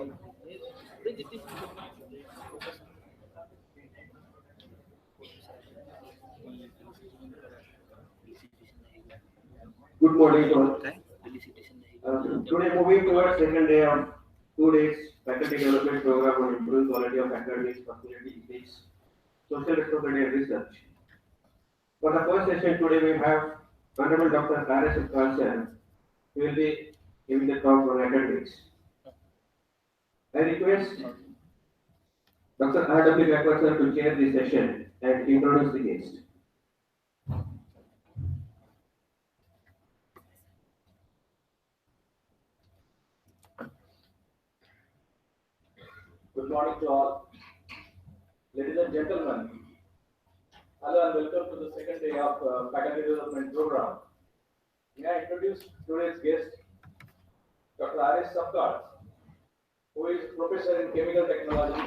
Good morning to all. Today, moving towards second day of 2 days faculty development program on improving quality of academics, personality, ethics, social responsibility and research. For the first session today, we have Honorable Dr. R.S. Sir, who will be giving the talk on academics. I request Dr. R.W. Backward sir to chair this session and introduce the guest. Good morning to all. Ladies and gentlemen, hello and welcome to the second day of faculty development program. May I introduce today's guest, Dr. R.S. Sapkar, who is professor in chemical technology,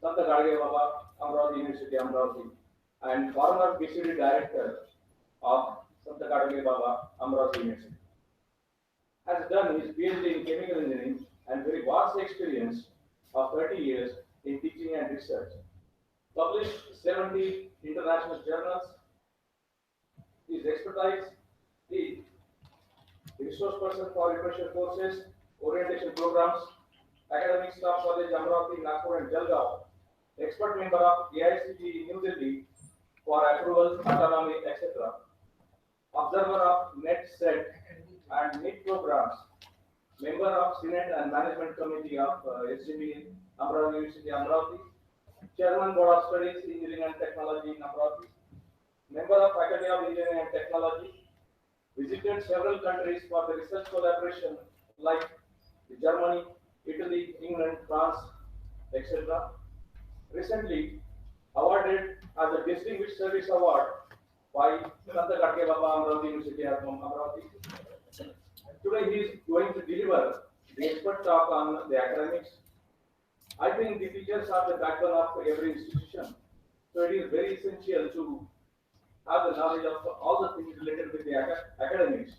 Santa Gadge Baba, Amravati University, Amravati, and former PhD director of Santa Gadge Baba, Amravati University. Has done his PhD in chemical engineering and very vast experience of 30 years in teaching and research. Published 70 international journals. His expertise is resource person for refresher courses, orientation programs, academic staff college Amravati, Nagpur and Jalgaon. Expert member of AICTE New Delhi for approval, autonomy, etc. Observer of NET set and NEET programs. Member of Senate and Management Committee of SGB Amravati University, Amravati. Chairman Board of Studies, Engineering and Technology in Amravati. Member of Faculty of Engineering and Technology. Visited several countries for the research collaboration like Germany, Italy, England, France, etc. Recently awarded as a Distinguished Service Award by Santa Gadge Baba Amravati University of Amravati. Today he is going to deliver the expert talk on the academics. I think the teachers are the backbone of every institution. So it is very essential to have the knowledge of all the things related with the academics.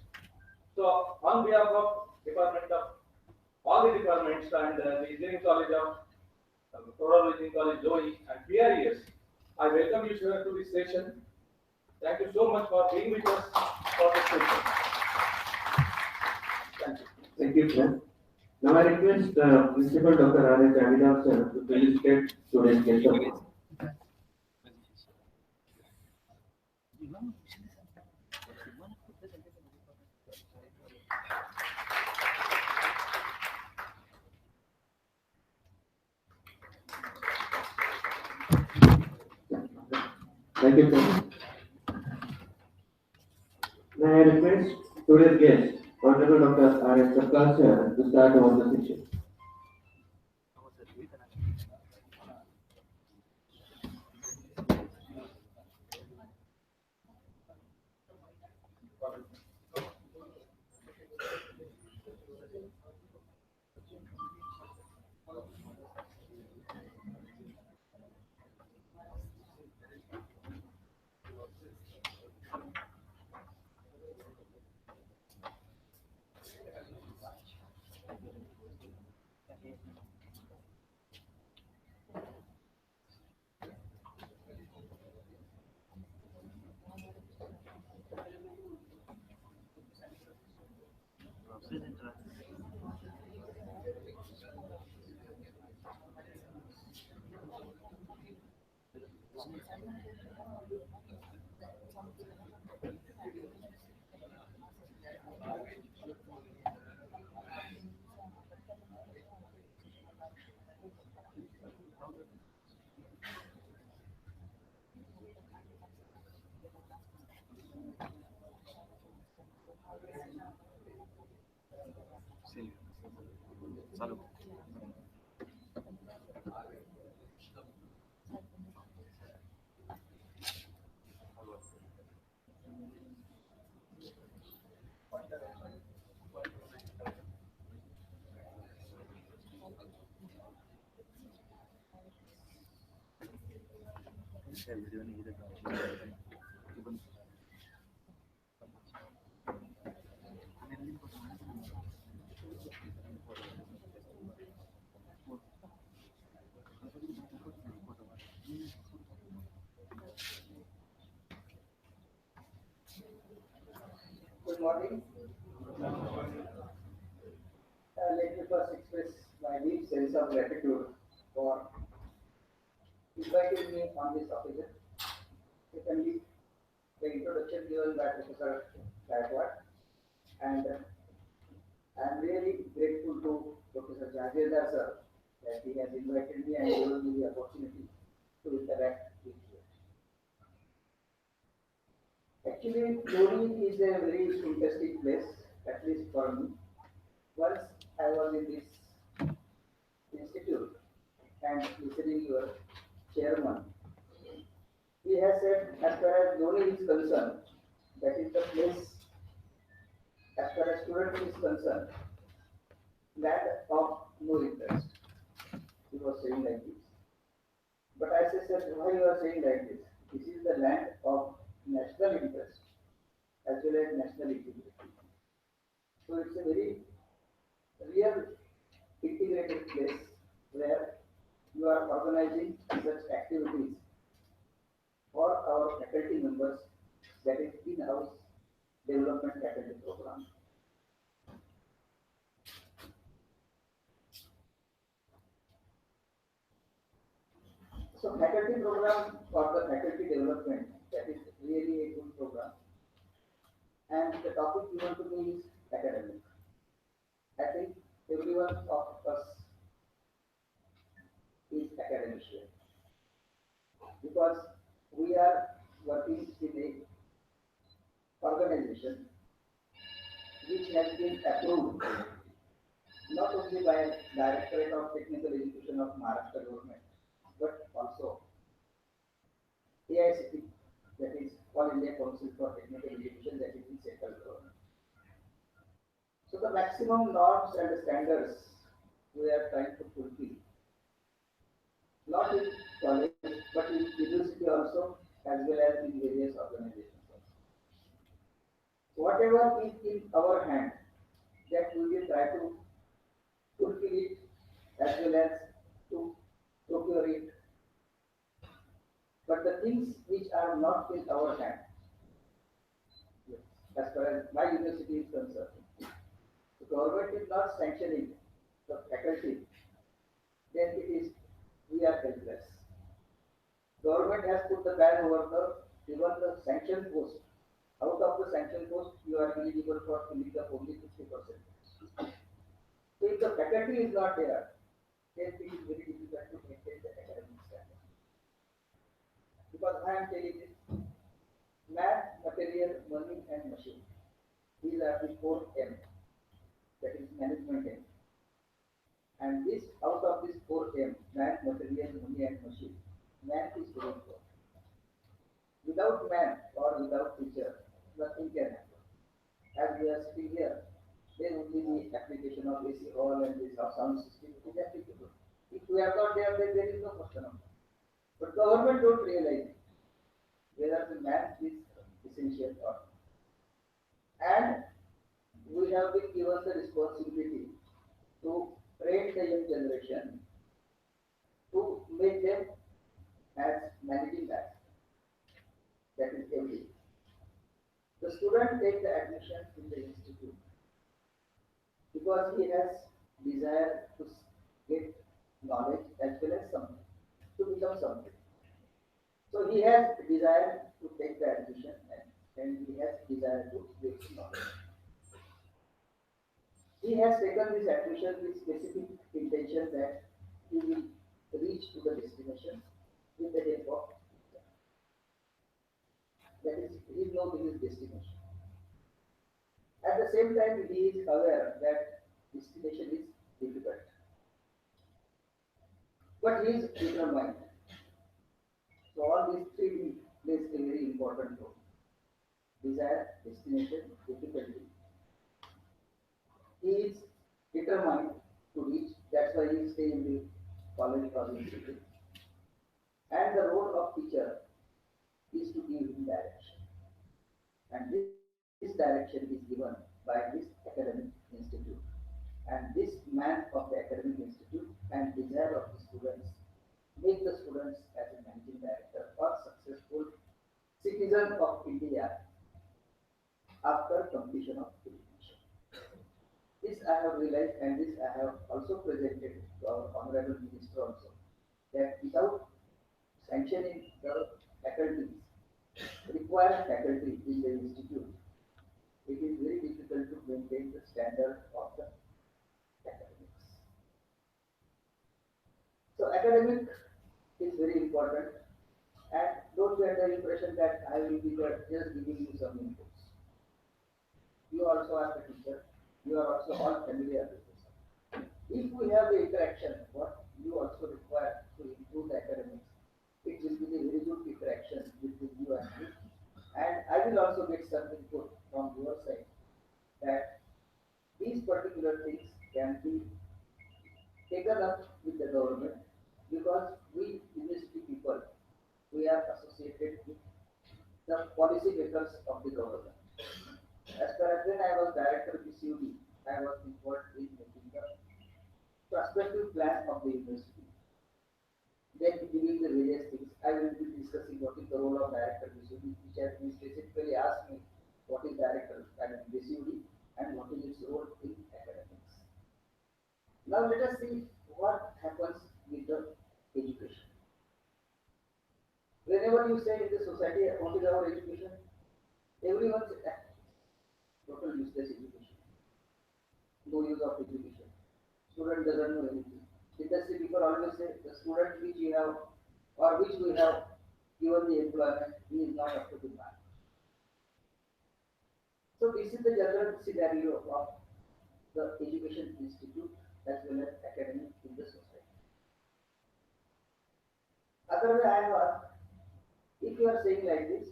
So on behalf of department of all the departments and the Engineering College of Pravara Engineering College, Loi and PRES, I welcome you sir to this session. Thank you so much for being with us for this session. Thank you. Thank you, sir. Now I request Principal Dr. R.S. Davidov sir to illustrate today's guest of honor. Thank you, sir. Now I request today's guest, Honorable Dr. R.S. Sapkar sir, to start over the session. morning. Let me first express my deep sense of gratitude for inviting me on this occasion. Secondly, the introduction given by Professor Gaikwad, and I am really grateful to Professor Jagirda sir that he has invited me and given me the opportunity to interact with you. Actually, Lodi is a very interesting place, at least for me. Once I was in this institute and listening your chairman, he has said as far as Lodi is concerned, that is the place as far as student is concerned, land of no interest. He was saying like this. But I said, why you are saying like this? This is the land of national interest as well as national integrity. So it's a very real integrated place where you are organizing such activities for our faculty members, that is in-house development faculty program. So faculty program for the faculty development, that is really a good program. And the topic given to me is academic. I think everyone of us is academician because we are working in a organization which has been approved not only by Directorate of Technical Education of Maharashtra government, but also AICT, that is All India Council for Technical Education, that is in central government. So the maximum norms and standards we are trying to fulfill, not in college, but in university also, as well as in various organizations also. Whatever is in our hand, that we will try to fulfill it as well as to procure it. But the things which are not in our hand, as far as my university is concerned, the government is not sanctioning the faculty, then it is we are helpless. Government has put the ban over the even the sanction post. Out of the sanction post, you are eligible for filling up only 50%. So if the faculty is not there, then it is very difficult to maintain the academic standard. Because I am telling this, math, material, money, and machine. These are the four M, that is management M. And this out of this four M, math, material, money, and machine, man is very important. Without man or without teacher, nothing can happen. As we are sitting here, there will be the application of AC hall and this sound system is applicable. If we are not there, then there is no question of that. But government don't realize it, whether the man is essential or not. And we have been given the responsibility to train the young generation to make them as managing that. That is every. The student takes the admission in the institute because he has desire to get knowledge as well as something, to become something. So he has desire to take the admission and he has desire to get knowledge. He has taken this admission with specific intention that he will reach to the destination with the help of that is he knows his destination. At the same time, he is aware that destination is difficult, but he is determined. So all these three plays a very important role: desire, destination, difficulty. He is determined to reach. That's why he stay in the college or institute. And the role of teacher is to give him direction. And this direction is given by this academic institute. And this man of the academic institute and desire of the students make the students as a managing director or successful citizen of India after completion of education. This I have realized and this I have also presented to our Honorable Minister also, that without sanctioning the faculties, required faculty in the institute, it is very difficult to maintain the standard of the academics. So academic is very important, and don't get the impression that I will be just giving you some inputs. You also are the teacher, you are also all familiar with this. If we have the interaction, what you also require to improve the academics, it will be a very good interaction between you and me. And I will also get some input from your side that these particular things can be taken up with the government, because we university people, we are associated with the policy makers of the government. As far as when I was director of PCUD, I was involved in making the prospective plan of the university. Then giving the various things, I will be discussing what is the role of director PCUD, which has been specifically asked me what is director PCUD and what is its role in academics. Now let us see what happens with the education. Whenever you say in the society what is our education, everyone says total useless education, no use of education. Student doesn't know anything. Industry people always say the student which we have or which we have given the employment, he is not up to the mark. So this is the general scenario of the education institute as well as academic in the society. Otherwise, I have asked, if you are saying like this,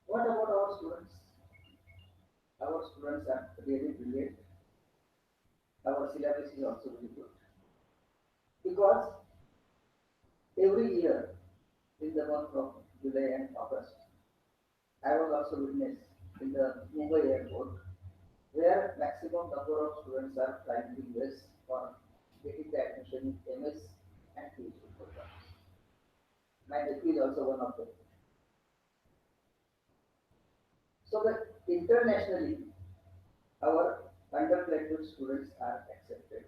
what about our students? Our students are really brilliant. Our syllabus is also very good. Because every year in the month of July and August, I was also witness in the Mumbai airport where maximum number of students are flying to US for getting the admission in MS and PhD programs. My nephew is also one of them. So that internationally, our undergraduate students are accepted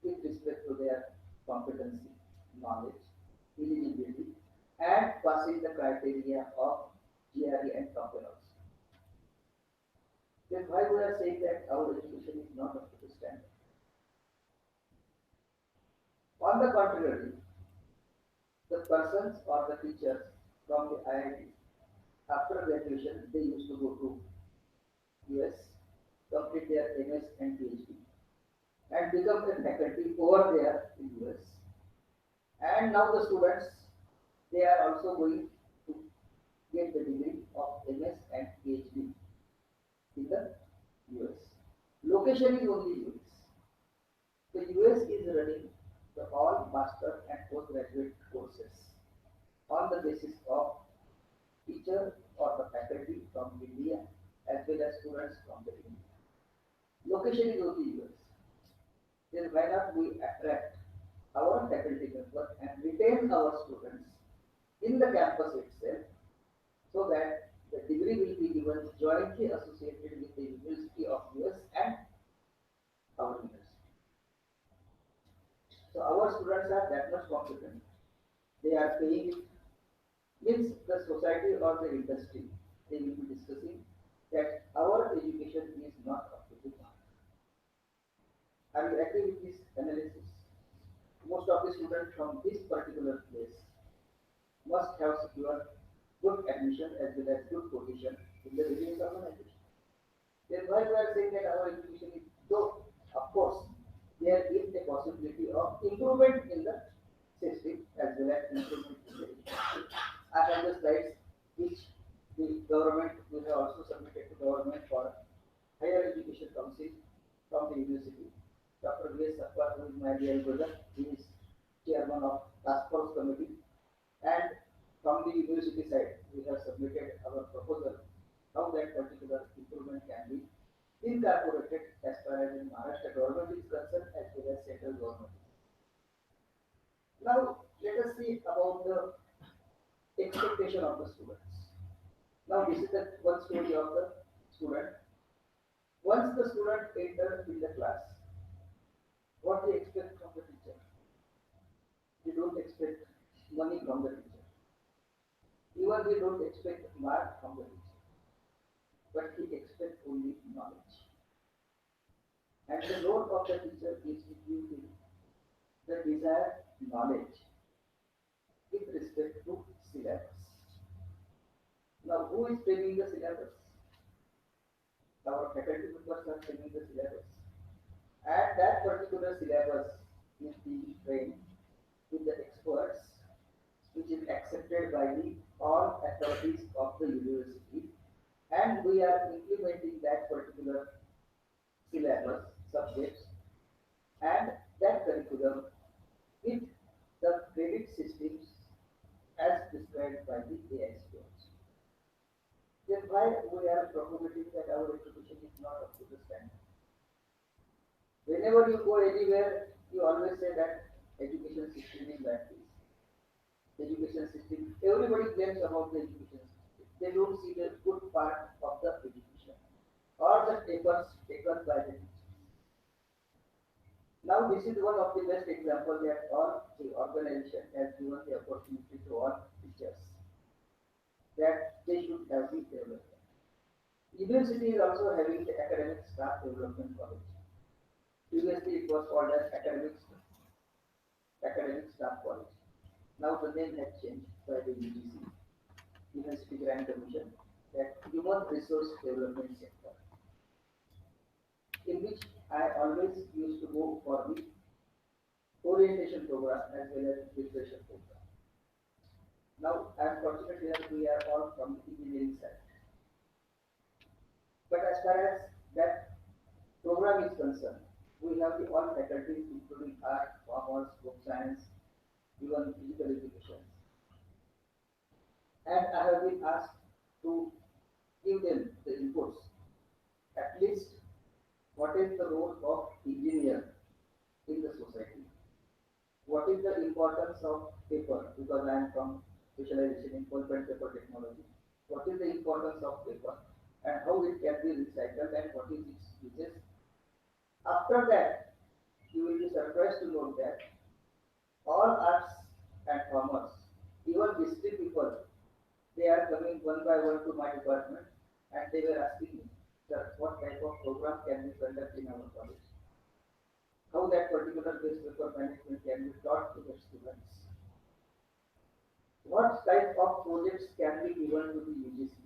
with respect to their competency, knowledge, eligibility, and passing the criteria of GRE and TOEFL also. Then why we are saying that our education is not up to the standard? On the contrary, the persons or the teachers from the IIT, after graduation, they used to go to US, complete their MS and PhD, and become a faculty over there in US. And now the students, they are also going to get the degree of MS and PhD in the US. Location is only US. The US is running the all master and postgraduate courses on the basis of teacher or the faculty from India as well as students from the India. Location is only US. Then why not we attract our faculty members and retain our students in the campus itself, so that the degree will be given jointly associated with the University of US and our university. So our students are that much competent. They are paying it. Means the society or the industry, they will be discussing that our education is not up to the mark. Are you agree with this analysis? Most of the students from this particular place must have secured good admission as well as good position in the various organization. Then why we are saying that our education is, though of course there is a possibility of improvement in the system as well as improvement in the education. I have the slides which the government will have also submitted to government for higher education council from the university. Dr. V.S. Sapar, who is my dear brother, he is chairman of task force committee, and from the university side, we have submitted our proposal how that particular improvement can be incorporated as far as in Maharashtra government is concerned as well as central government. Now let us see about the expectation of the students. Now this is the one story of the student. Once the student enters in the class, what they expect from the teacher? They don't expect money from the teacher. Even they don't expect mark from the teacher. But he expects only knowledge. And the role of the teacher is to give him the desired knowledge with respect to syllabus. Now, who is framing the syllabus? Our faculty members are framing the syllabus. And that particular syllabus is being trained with the experts, which is accepted by the all authorities of the university, and we are implementing that particular syllabus, subjects, and that curriculum with the credit systems as prescribed by the AICOs. Then why we are propagating that our education is not up to the standard? Whenever you go anywhere, you always say that education system is like this. Education system, everybody claims about the education system. They don't see the good part of the education or the efforts taken by the teachers. Now this is one of the best examples that all the organization has given the opportunity to all teachers that they should have the development. University is also having the academic staff development college. Previously it was called as academic staff college. Now the name has changed by the UGC, University Grant Commission, that Human Resource Development Center, in which I always used to go for the orientation program as well as preparation program. Now, unfortunately, we are all from the engineering side. But as far as that program is concerned, we have the all faculties including art, commerce, home science, even physical education. And I have been asked to give them the inputs, at least what is the role of engineer in the society? What is the importance of paper? Because I am from specialization in pulp and paper technology. What is the importance of paper and how it can be recycled and what is its uses? After that, you will be surprised to know that all arts and commerce, even history people, they are coming one by one to my department and they were asking me, sir, what type of program can we conduct in our college? How that particular base paper management can be taught to the students? What type of projects can be given to the UGC?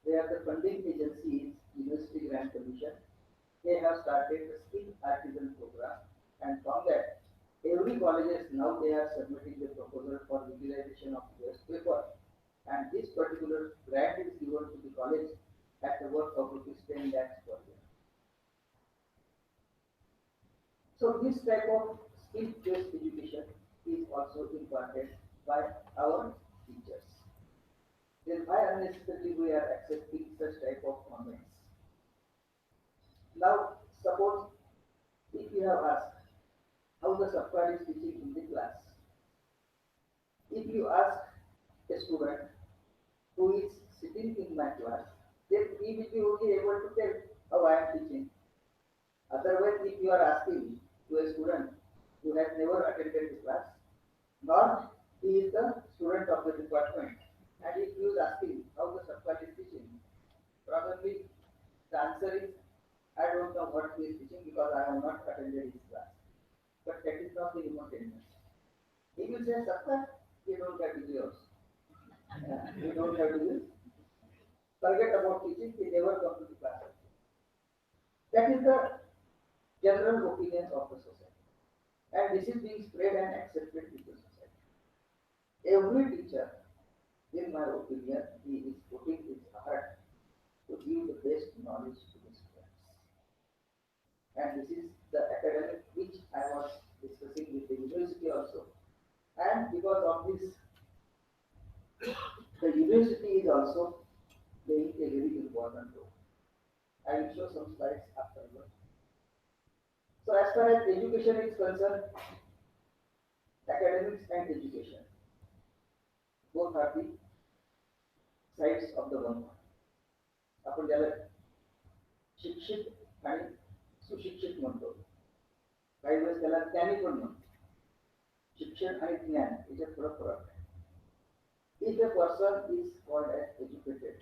Where the funding agency is University Grant Commission. They have started the skill artisan program, and from that, every colleges now they are submitting the proposal for utilization of waste paper, and this particular grant is given to the college at the worth of rupees 10 lakhs per year. So this type of skill-based education is also imparted by our teachers. Then why unnecessarily we are accepting such type of comments? Now, suppose if you have asked how the software is teaching in the class, if you ask a student who is sitting in my class, then he will be only able to tell how I am teaching. Otherwise, if you are asking to a student who has never attended the class, nor he is the student of the department, and if he is asking how the subject is teaching, probably the answer is, I don't know what he is teaching because I have not attended his class. But that is not the human tendency. He will say, Sapta, you don't have to use. You don't have to use. Forget about teaching, he never come to the class. That is the general opinion of the society. And this is being spread and accepted in the society. Every teacher, in my opinion, he is putting his heart to give the best knowledge to the students. And this is the academic which I was discussing with the university also. And because of this, the university is also playing a very important role. I will show some slides afterwards. So as far as education is concerned, academics and education both are the sides of the one. आपण ज्याला शिक्षित आणि सुशिक्षित म्हणतो, काही वेळेस त्याला ज्ञानी पण म्हणतो. शिक्षण आणि ज्ञान याच्यात थोडा फरक आहे. If a person is called as educated,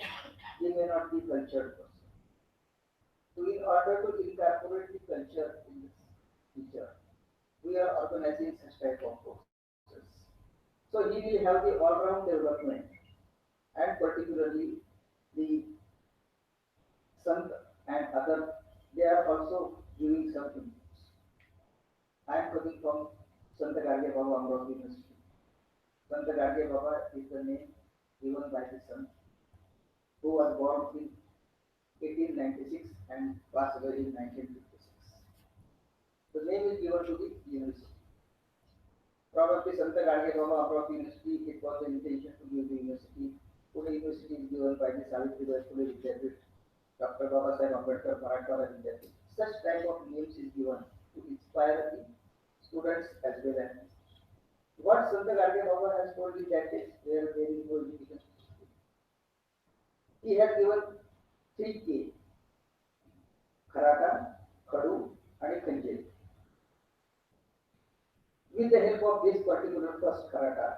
he may not be cultured person. So in order to incorporate the culture in this teacher, we are organizing such type of courses. So he will have the all-round development, and particularly the Sant and other, they are also giving some inputs. I am coming from Sant Garge Baba Amravati University. Sant Garge Baba is the name given by the son who was born in 1896 and passed away in 1956. The name is given to the university. Probably Sant Garge Baba Amravati University, it was the intention to give the university. Pune University is given by the Savitribai Phule Vidyapith, Dr. Babasaheb Ambedkar Marathwada Vidyapith. Such type of names is given to inspire the students as well as what Sant Garge Baba has told me that is where there is no education. He has given 3K: Kharata, Khadu and Kanjel. With the help of this particular first Kharata,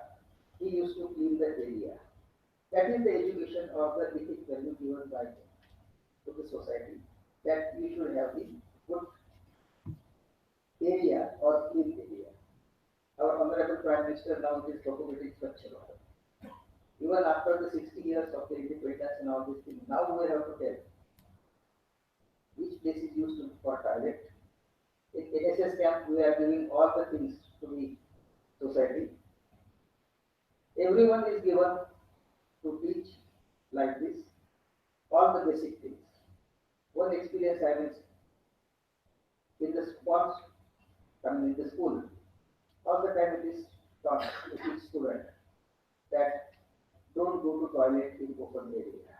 he used to clean the area. That is the education of the ethic value given by to the society, that we should have the good area or clean area. Our Honorable Prime Minister now is propagating Swachh Bharat. Even after the 60 years of the independence and all these things, now we have to tell which place is used for toilet. In NSS camp, we are giving all the things to the society. Everyone is given to teach like this, all the basic things. One experience I was in the sports, in the school, all the time it is taught to each student that don't go to toilet in open area.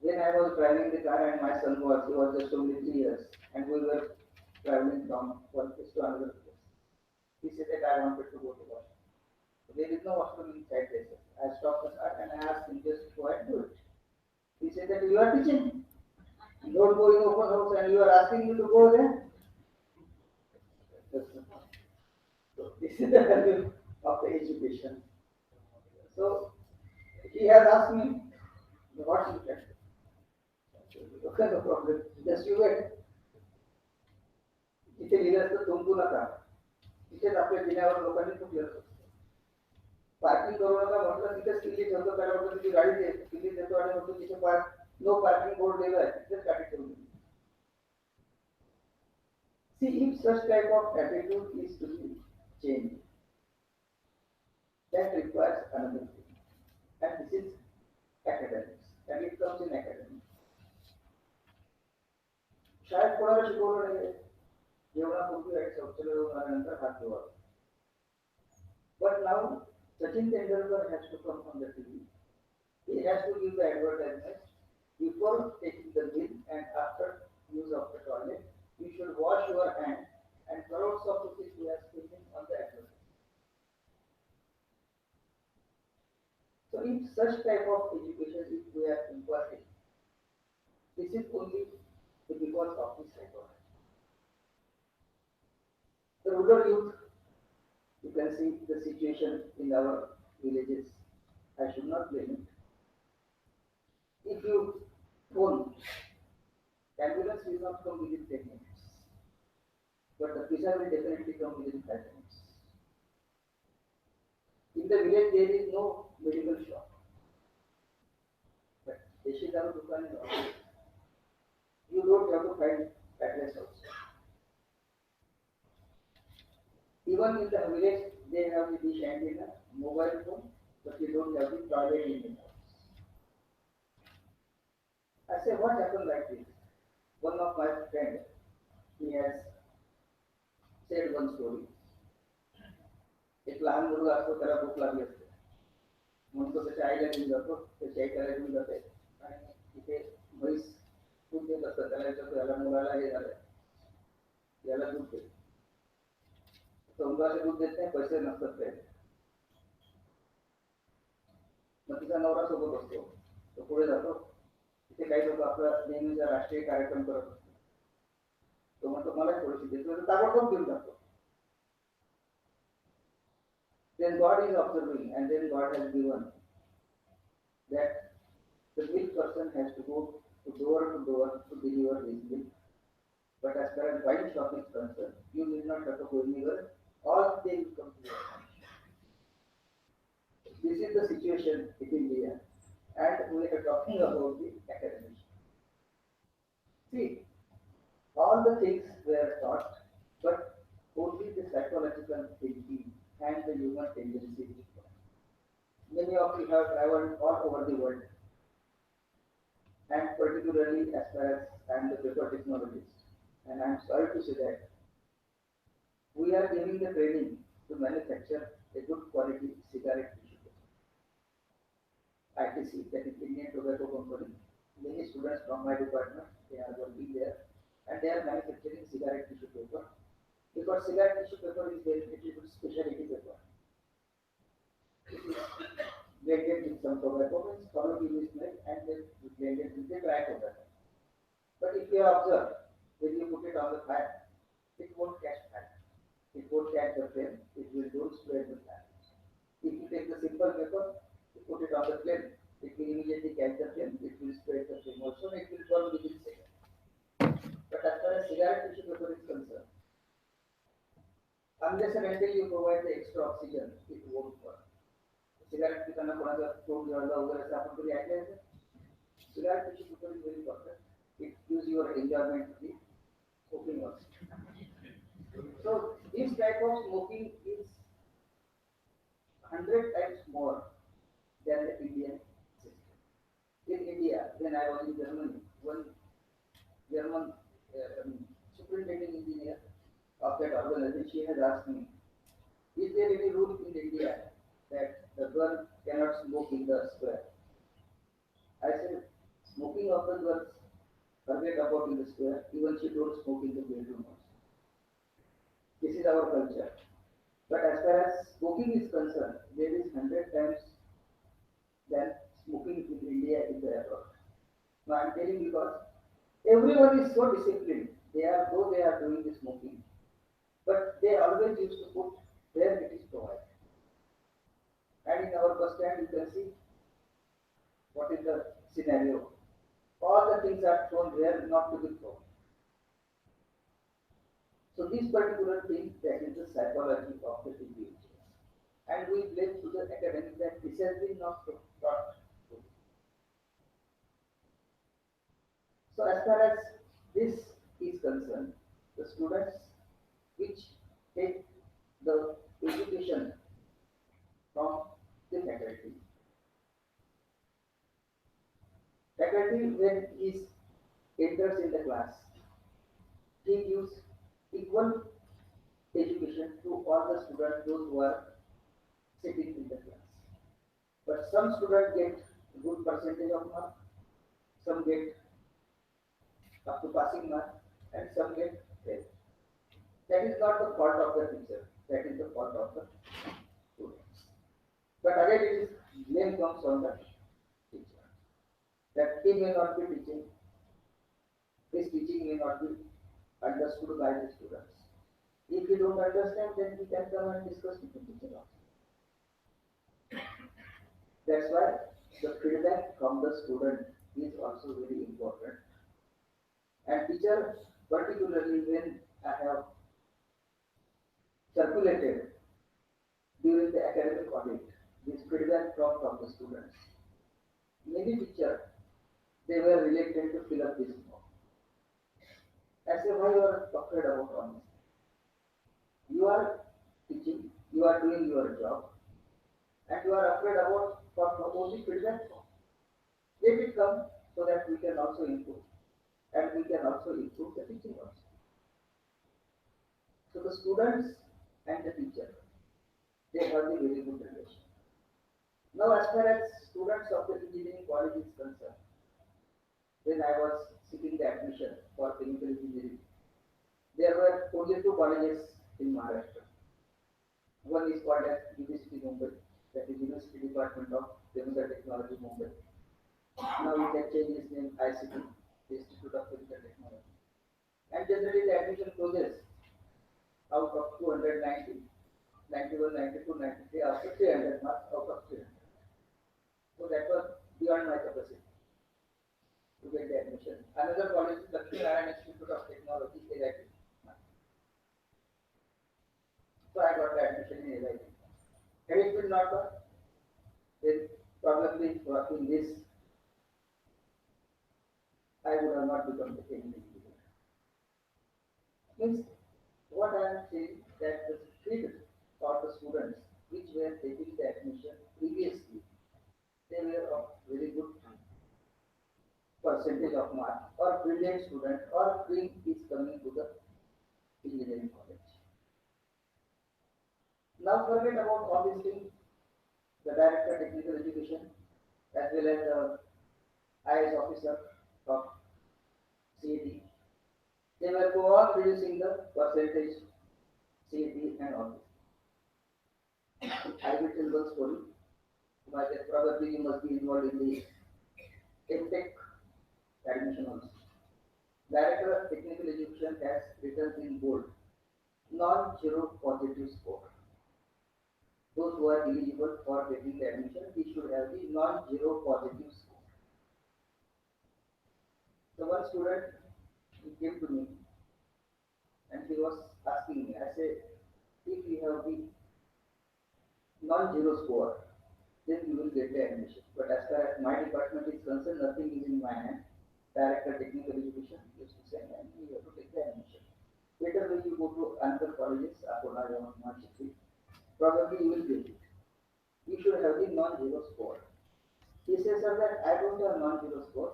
When I was driving the car and my son he was just only 3 years, and we were traveling from one place to another place. He said that I wanted to go to washroom. There is no washroom inside this. I stopped the car and I asked him just go and do it. He said that you are teaching. Don't go in open house and you are asking me to go there. So this is the value of the education. So he has asked me, what is that? Okay, no problem. Just you wait. इथे लिहिलं असतं तुंबू नका. तिथेच आपल्या जिल्ह्यावर लोकांनी चुकलं असतं. Parking करू नका म्हटलं तिथेच किल्ली ठेवतो, त्याला म्हटलं तिची गाडी दे, किल्ली देतो आणि म्हणतो तिथे नो पार्किंग बोर्ड दिलं आहे, तिथेच गाडी ठेवून दिली. See, if such type of attitude is to be changed, that requires another thing, and this is academics, and it comes in academics. शाळेत कोणाला शिकवलं नाही जेवणापूर्वी आणि शौचालय होण्यानंतर हात धुवा. But now Sachin Tendulkar has to come on the TV. He has to give the advertisement before taking the meal and after use of the toilet. You should wash your hands, and crowds of rupees we are spending on the advertisement. So if such type of education is we are imparting, this is only because of this psychology. The rural youth, you can see the situation in our villages. I should not blame it. If you phone, ambulance will not come within 10 minutes, but the visa will definitely come within 5 minutes. In the village, there is no medical shop, but Deshidaru Dukan is also. You don't have to find address also. Even in the village, they have the dish antenna, mobile phone, but you don't have the toilet in the house. I say, what happened like this? One of my friends, he has said one story. एक लहान मुलगा असतो, त्याला भूक लागली असते, म्हणून तो त्याच्या आईला घेऊन जातो, त्याची आई त्याला घेऊन जाते आणि तिथे म्हैस दूध देत असतात. त्याला विचारतो, याला मुलाला हे झालं, याला दूध दे. तो मुलाला दूध देत नाही, पैसे नसतात त्याला. मग तिचा नवरा सोबत असतो, तो पुढे जातो. तिथे काही लोक आपला नेहमीचा राष्ट्रीय कार्यक्रम करत असतो. तो म्हणतो मला थोडीशी देतो, तर ताबडतोब घेऊन जातो. Then God is observing, and then God has given that the milk person has to go to door to deliver his milk. But as far as wine shop is concerned, you will not have to go anywhere. All they will come to your house. This is the situation in India, and we are talking about the academics. See, all the things were taught, but only the psychological thinking and the human tendency. Many of you have traveled all over the world, and particularly as far as I am the paper technologist, and I am sorry to say that we are giving the training to manufacture a good quality cigarette tissue. ITC, that is Indian Tobacco Company. Many students from my department, they are working there, and they are manufacturing cigarette tissue paper. Because cigarette tissue paper is very little specialty paper. It is blended with some tobacco, means solid is made and then blended with the dry tobacco. But if you observe, when you put it on the fire, it won't catch fire. It won't catch the flame, it will don't spread the fire. If you take the simple paper, you put it on the flame, it will immediately catch the flame, it will spread the flame also, and it will burn within seconds. But as far as cigarette tissue paper is concerned, unless and until you provide the extra oxygen, it won't work. Cigarette पिताना कोणाचा तोंड जळला वगैरे असं आपण कधी ऐकलं आहे? Cigarette tissue paper is very perfect. It gives your enjoyment to the smoking also. So this type of smoking is 100 times more than the Indian system. In India, when I was in Germany, one German superintending engineer of that organization, she has asked me, is there any rule in India that the girl cannot smoke in the square? I said, smoking of the girls, forget about in the square, even she don't smoke in the bedroom also. This is our culture. But as far as smoking is concerned, there is 100 times than smoking in India in the abroad. Now I am telling because everyone is so disciplined. Though they are doing the smoking, but they always used to put where it is provided. And in our bus stand, you can see what is the scenario. All the things are thrown there, not to be thrown. So this particular thing, that is the psychology of the individuals. And we blame to the academic that this has been not taught. So as far as this is concerned, the students which take the education from the faculty when he enters in the class, he gives equal education to all the students, those who are sitting in the class. But some students get good percentage of mark, some get up to passing mark, and some get fail. That is not the fault of the teacher, that is the fault of the students. But again, it is blame comes on the teacher. That he may not be teaching, his teaching may not be understood by the students. If you don't understand, then we can come and discuss with the teacher also. That's why the feedback from the student is also very important. And teacher, particularly when I have circulated during the academic audit, this feedback from the students, many teachers, they were reluctant to fill up this form. I say, why you are afraid about all this? You are teaching, you are doing your job, and you are afraid about for only feedback form. Let it come so that we can also improve, and we can also improve the teaching also. So the students and the teacher, they have a very good relation. Now, as far as students of the engineering college is concerned, when I was seeking the admission for chemical engineering, there were only two colleges in Maharashtra. One is called as University Mumbai, that is University Department of Chemical Technology, Mumbai. Now we can change his name ICT, Institute of Chemical Technology. And generally the admission process out of 290, 91, 92, 93, after 300 marks out of 300. So that was beyond my capacity to get the admission. Another college is Lakshmi Narayan Institute of Technology, LIT. So I got the admission in LIT. Had it been not done, then probably in this, I would have not become the chemical engineer. Means what I am saying that the field for the students which were taking the admission previously, they were of very good percentage of mark or brilliant student or dream is coming to the engineering college. Now forget about all these things, the director technical education as well as the IS officer of CET. They were go on reducing the percentage CET and all this. I will tell one story. But probably you must be involved in the tech admission also. Director of Technical Education has written in bold, non-zero positive score. Those who are eligible for getting the admission, we should have the non-zero positive score. So one student, he came to me and he was asking me, I said, if you have the non-zero score, then you will get the admission. But as far as my department is concerned, nothing is in my hand. Director Technical Education used to say, and you have to take the admission. Later when you go to another colleges, Apola or Maharashtra, probably you will get it. You should have the non-zero score. He says, sir, that I don't have non-zero score,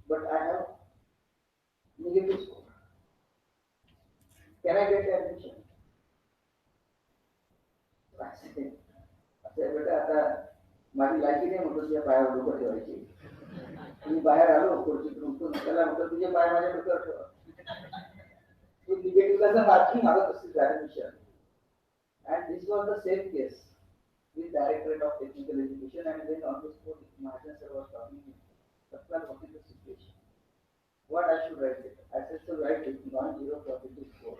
but I have negative score. Can I get the admission? I said, बेटा आता माझी लायकी नाही म्हटलं तुझ्या पायावर डोकं ठेवायची. मी बाहेर आलो खुर्चीतून उठून त्याला म्हटलं तुझे पाय माझ्या डोक्यावर ठेवा. तू निगेटिव्हला मार्किंग मागत असतील admission. And this was the same case with Directorate of Technical Education, and then on this spot, Maharashtra sir was talking to me. What is the situation? What I should write it? I said, so write it non-zero positive score.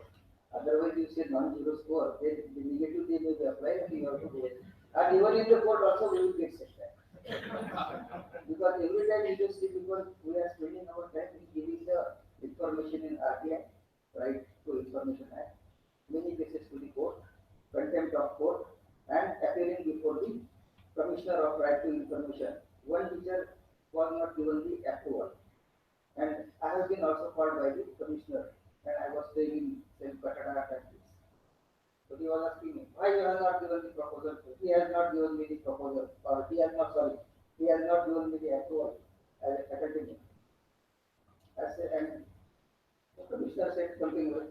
Otherwise, you say non-zero score, then the negative they may be applied and you have to do it. And even in the court also, we will get setback. Because every time you just see people, we are spending our time in giving the information in RTI, right to Information Act, many cases to the court, contempt of court, and appearing before the Commissioner of Right to Information. One teacher was not given the approval. And I have been also called by the Commissioner, and I was staying in Self-Katara practice. So he was asking me, why you have not given the proposal? He has not given me the proposal, or he has not given me the approval as a faculty. I said, and the Commissioner said something like,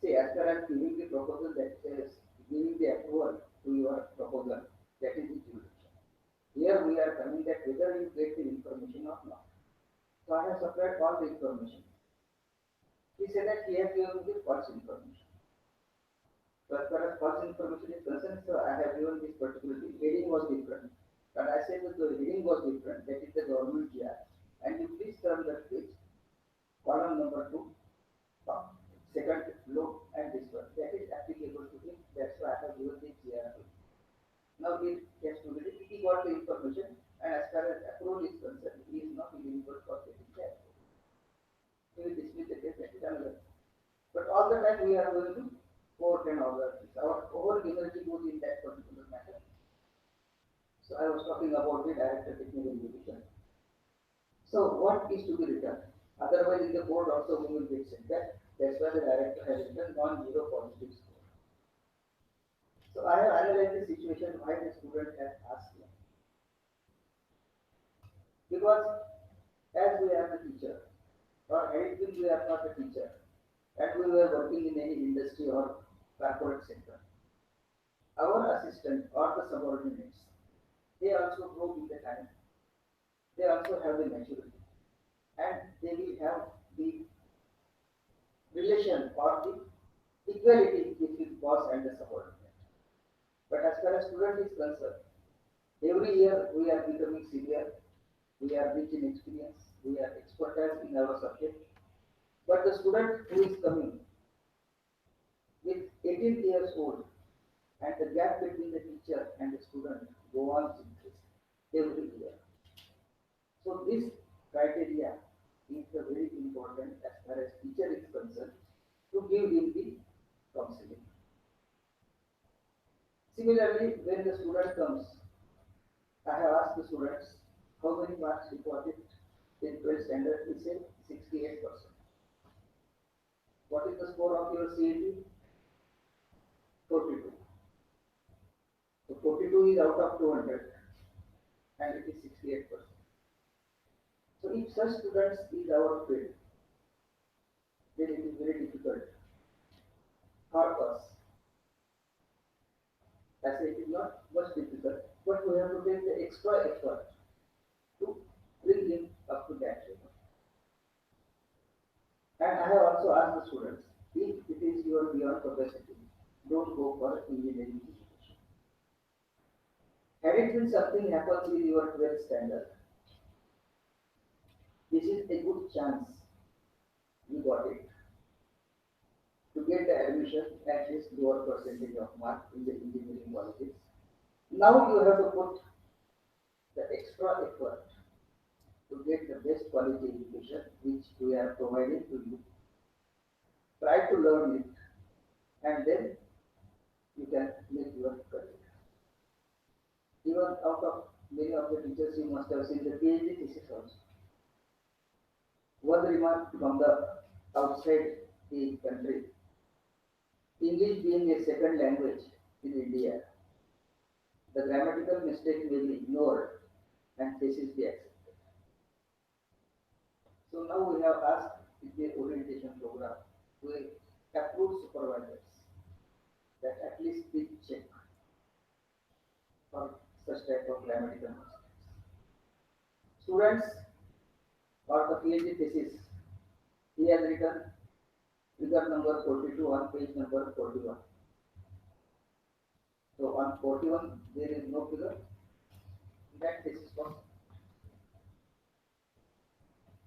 see, as far as giving the proposal that says, giving the approval to your proposal, that is the jurisdiction. Here we are coming that whether you get the information or not. So I have supplied all the information. He said that he has given me the false information. So as far as false information is concerned, so I have given this particular thing. Heading was different. But I said that the heading was different. That is the government GR. And you please turn that page, column number 2, second low, and this one. That is applicable to him. That's why I have given this GR. Now he has to read it. He got the information, and as far as approval is concerned, he is not eligible for getting the approval. He will dismiss the case. That is another. But all the time we are going to court and all that. Our whole energy goes in that particular matter. So I was talking about the Director Technical Education. So what is to be written? Otherwise in the board also we will get setback. That's why the director has written non-zero positive score. So I have analyzed the situation why the student has asked me. Because as we are the teacher, or had it been we are not a teacher, and we were working in any industry or corporate sector, our assistant or the subordinates, they also grow with the time. They also have the maturity, and they will have the relation or the equality between boss and the subordinate. But as far as student is concerned, Every year we are becoming senior, we are rich in experience, we are expertise in our subject. But the student who is coming with 18 years old and the gap between the teacher and the student go on increasing every year. So this criteria is very important as far as teacher is concerned to give him the counseling. Similarly, when the student comes, I have asked the students how many marks you got it in 12th standard. He said 68%. What is the score of your CAT? 42. So 42 is out of 200 and it is 68%. So if such students is our field, then it is very difficult for us. I say it is not much difficult, but we have to take the extra effort to bring him up to that level. And I have also asked the students, if it is your beyond capacity, don't go for engineering education. Had it been something happens with your 12th standard, this is a good chance you got it to get the admission at least lower percentage of mark in the engineering colleges. Now you have to put the extra effort to get the best quality education which we are providing to you. Try to learn it and then you can make your career. Even out of many of the teachers you must have seen the PhD thesis also. One remark from the outside the country. English being a second language in India, the grammatical mistake may be ignored and thesis be accepted. So now we have asked in the orientation program to approve supervisors that at least they check for such type of grammatical mistakes. Students or the PhD thesis, he has written figure number 42 on page number 41. So on 41 there is no figure. That thesis was.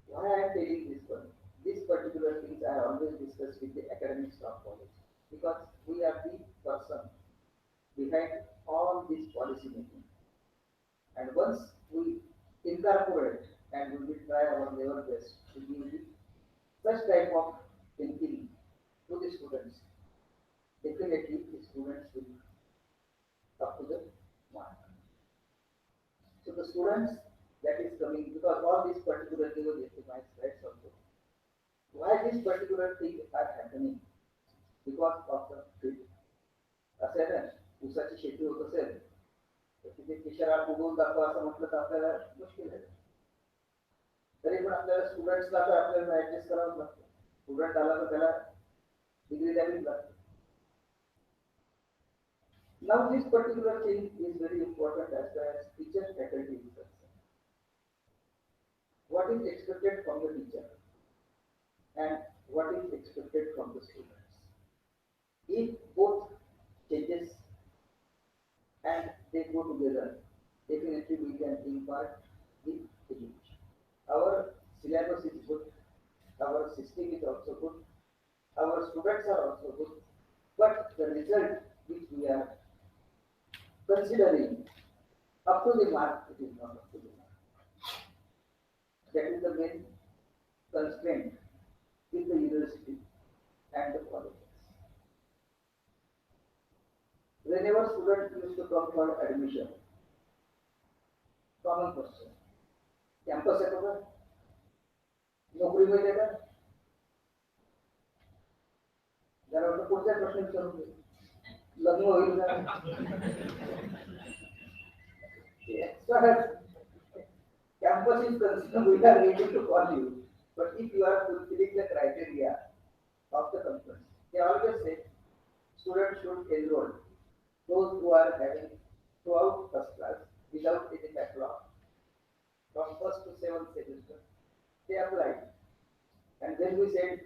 Why I am telling this one? These particular things I always discuss with the academic staff college because we are the person behind all this policy making. And once we incorporate and we will try our level best to give the such type of thinking to the students, definitely the students will up to the mark. So the students that is coming because all these particular level estimates rights also. Why these particular things are happening? Because of the field. असेल ऊसाची शेती होत असेल तर तिथे किशोरा उगवून दाखवा असं म्हटलं तर आपल्याला मुश्किल आहे. तरी पण आपल्याला स्टुडंट्सला तर आपल्याला ऍडजस्ट करावं लागतं. स्टुडंट आला तर त्याला डिग्री द्यावीच लागते. Now this particular thing is very important as far as teacher faculty is concerned. What is expected from the teacher and what is expected from the students? If both changes and they go together, definitely we can impart the education. Our syllabus is good, our system is also good, our students are also good, but the result which we are considering up to the mark, it is not up to the mark. That is the main constraint with the university and the colleges. Whenever student used to come for admission, common question, campus है तो क्या? नौकरी मिलेगा? जरा उनको पूछते प्रश्न विचारोगे, लग्न होईल का? So campus is concerned, we are ready to call you, but if you are fulfilling the criteria of the campus, they always say students should enroll those who are having throughout first class without any backlog from first to seventh semester. They applied. And then we said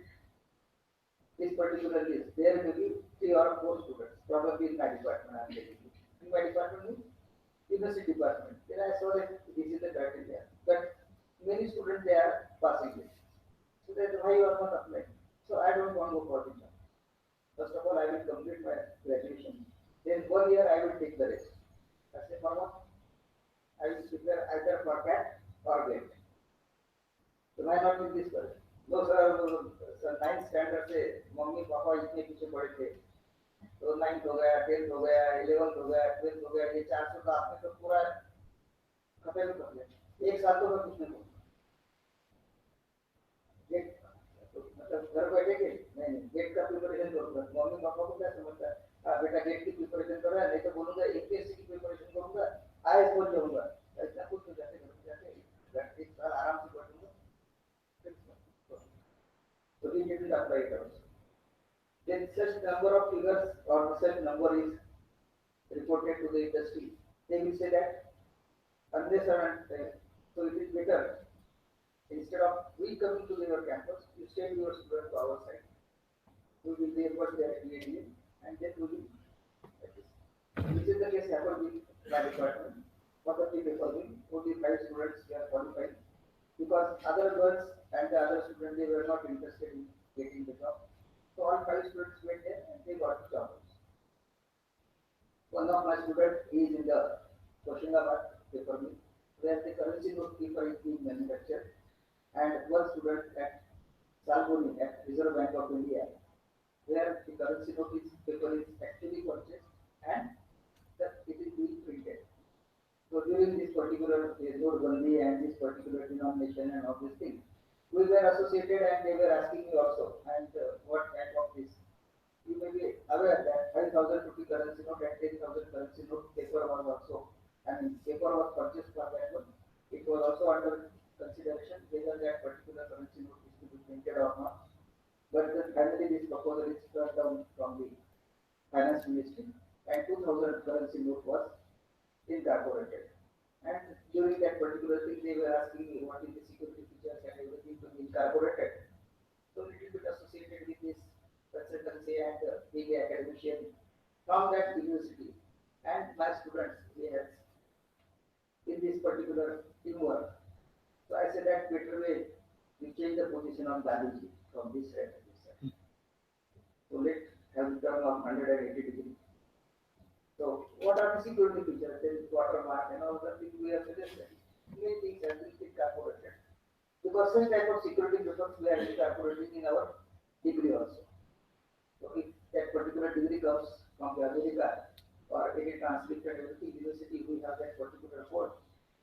this particular list, there may be 3 or 4 students, probably in my department I am telling you. In my department, university department. Then I saw that this is the criteria. But many students they are passing it. So that why you are not applying? So I don't want to go for this. First of all, I will complete my graduation. Then 1 year I will take the rest. I say, Mama, I will prepare either for CAT or GATE. So why not in this way? No, sir, 9th standard से mummy papa इतने पीछे पड़े थे तो 9th हो गया 10th हो गया 11th हो गया 12th हो गया ये 400 तो आपने तो पूरा खत्म कर दिया एक साल तो मैं कुछ नहीं बोलूँ मतलब घर बैठे के नहीं गेट का प्रिपरेशन करूंगा मम्मी पापा को क्या समझता है बेटा गेट की प्रिपरेशन कर रहा है नहीं तो बोलूंगा एपीएससी की प्रिपरेशन करूंगा आईएएस बन जाऊंगा ऐसा कुछ हो जाते घर जाके एक साल आराम से पढ़ूंगा so we didn't apply it also. Then such number of figures or such number is reported to the industry. They will say that unless or until, so it is better. Instead of we coming to your campus, you send your student to our side. We will reimburse their PhD and then we will practice. This is the case happened with my department. For the people, only 5 students were qualified because other girls and the other students they were not interested in getting the job. So all 5 students went there and they got jobs. One of my students is in the Hoshingabad paper mill where the currency note paper is being manufactured, and one student at Salboni at Reserve Bank of India where the currency note paper is actually purchased and that it is being printed. So during this particular Notbandi and this particular denomination and all these things, we were associated and they were asking me also, and what kind of this? You may be aware that 5,000 rupee currency note and 10,000 currency note paper was also, paper was purchased for that one. It was also under consideration whether that particular currency note is to be printed or not. But then finally this proposal is turned down from the finance ministry and 2,000 currency note was incorporated. And during that particular thing, they were asking me what is the security features and everything to be incorporated. So a little bit associated with this consultancy and being an academician from that university. And my students, they have in this particular teamwork. So I said that better way, we change the position of Gandhiji from this side to this side. So let's have a turn of 180 degrees. So what are the security features? There is watermark and all the things we have suggested. Many things have been incorporated. Because such type of security features we are incorporating in our degree also. So if that particular degree comes from the America or any transcript and everything, university we have that particular code.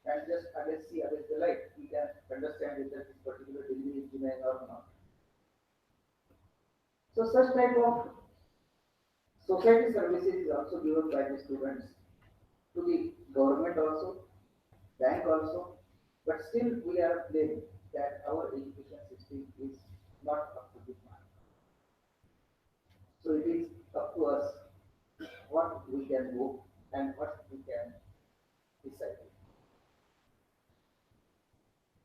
And just against the light, we can understand whether this particular degree is denied or not. So such type of society services is also given by the students to the government also, bank also, but still we are blaming that our education system is not up to the mark. So it is up to us what we can do and what we can decide.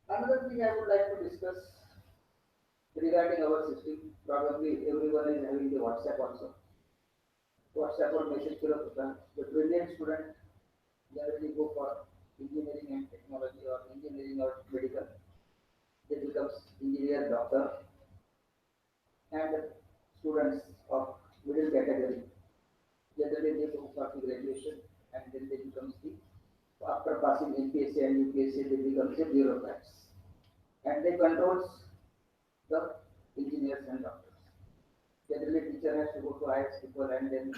Another thing I would like to discuss regarding our system, probably everyone is having the WhatsApp also. WhatsApp or message kilo the brilliant student generally go for engineering and technology or engineering or medical. They becomes engineer, doctor, and students of middle category. Generally they go for the graduation and then they becomes the after passing NPSC and UPSC they become the bureaucrats and they controls the engineers and doctors. Generally, teacher has to go to IS people and then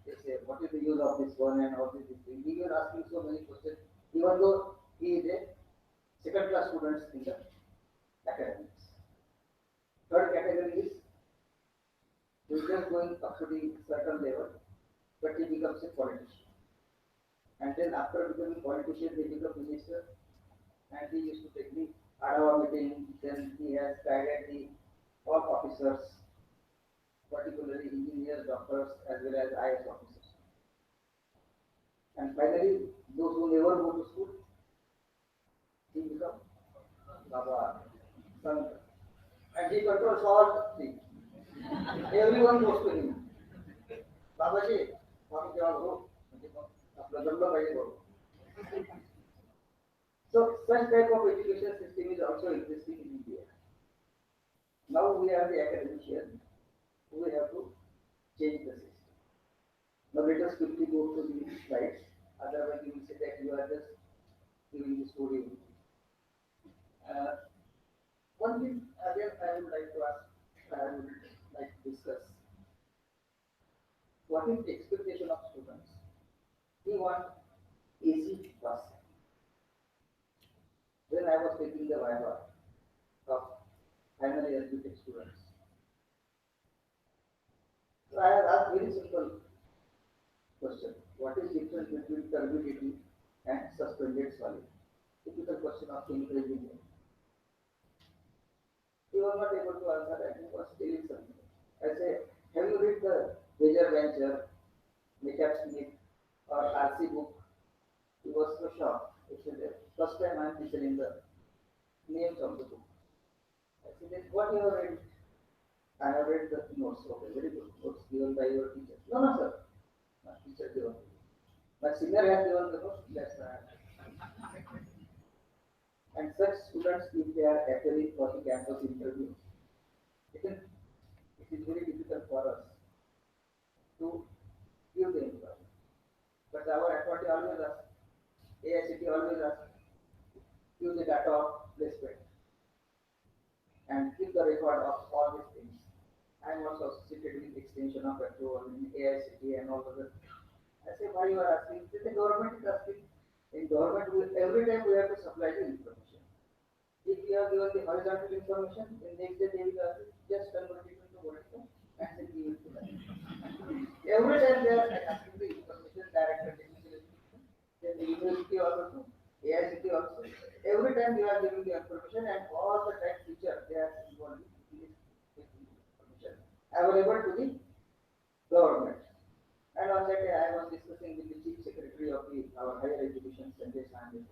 they say, what is the use of this one and all this thing. We are asking so many questions, even though he is a second class student in the academics. Third category is he's just going up to the certain level, but he becomes a politician. And then after becoming politician, they become minister, and he used to take the Adawa meeting, then he has guided the all officers, particularly engineers, doctors, as well as IS officers. And finally, those who never go to school, he becomes Baba, son, and he controls all things. Everyone goes to him. Babaji, हम क्या हो? अपना दंडा पाइए करो. So such type of education system is also existing in India. Now we are the academician, we have to change the system. Now let us quickly go to the slides. Otherwise, you will say that you are just giving the story. Uh, One thing again I would like to ask, I would like to discuss. What is the expectation of students? We want easy bus. When I was taking the Viva of final year BTech students, so I have asked very simple question. What is difference between turbidity and suspended solid? Typical question of chemical engineering. He was not able to answer and he was telling something. I say, have you read the major venture, Makeup Smith or RC book? He was so shocked. He said, first time I am listening the names of the book. I said, what you have read? I have read the notes. Okay, very good. Notes given by your teacher. No, no, sir. My teacher given. My senior has given the notes. Yes, sir. And such students, if they are appearing for the campus interview, it is, it is very difficult for us to give the employment. But our authority always asks, AICT always asks, use the data of placement and keep the record of all these things. I am also associated with extension of approval in AICT and all other. I say, why you are asking? The government is asking. In government, every time we have to supply the information. If we are given the horizontal information, in next day they will ask, just convert it into vertical and then give it to them. Every time they are asking the information, director technical education, then the university also, AICT also. Every time they are giving the information and all the time teacher they are involved in this information available to the government. And on that day I was discussing with the chief secretary of our higher education center, Mandir.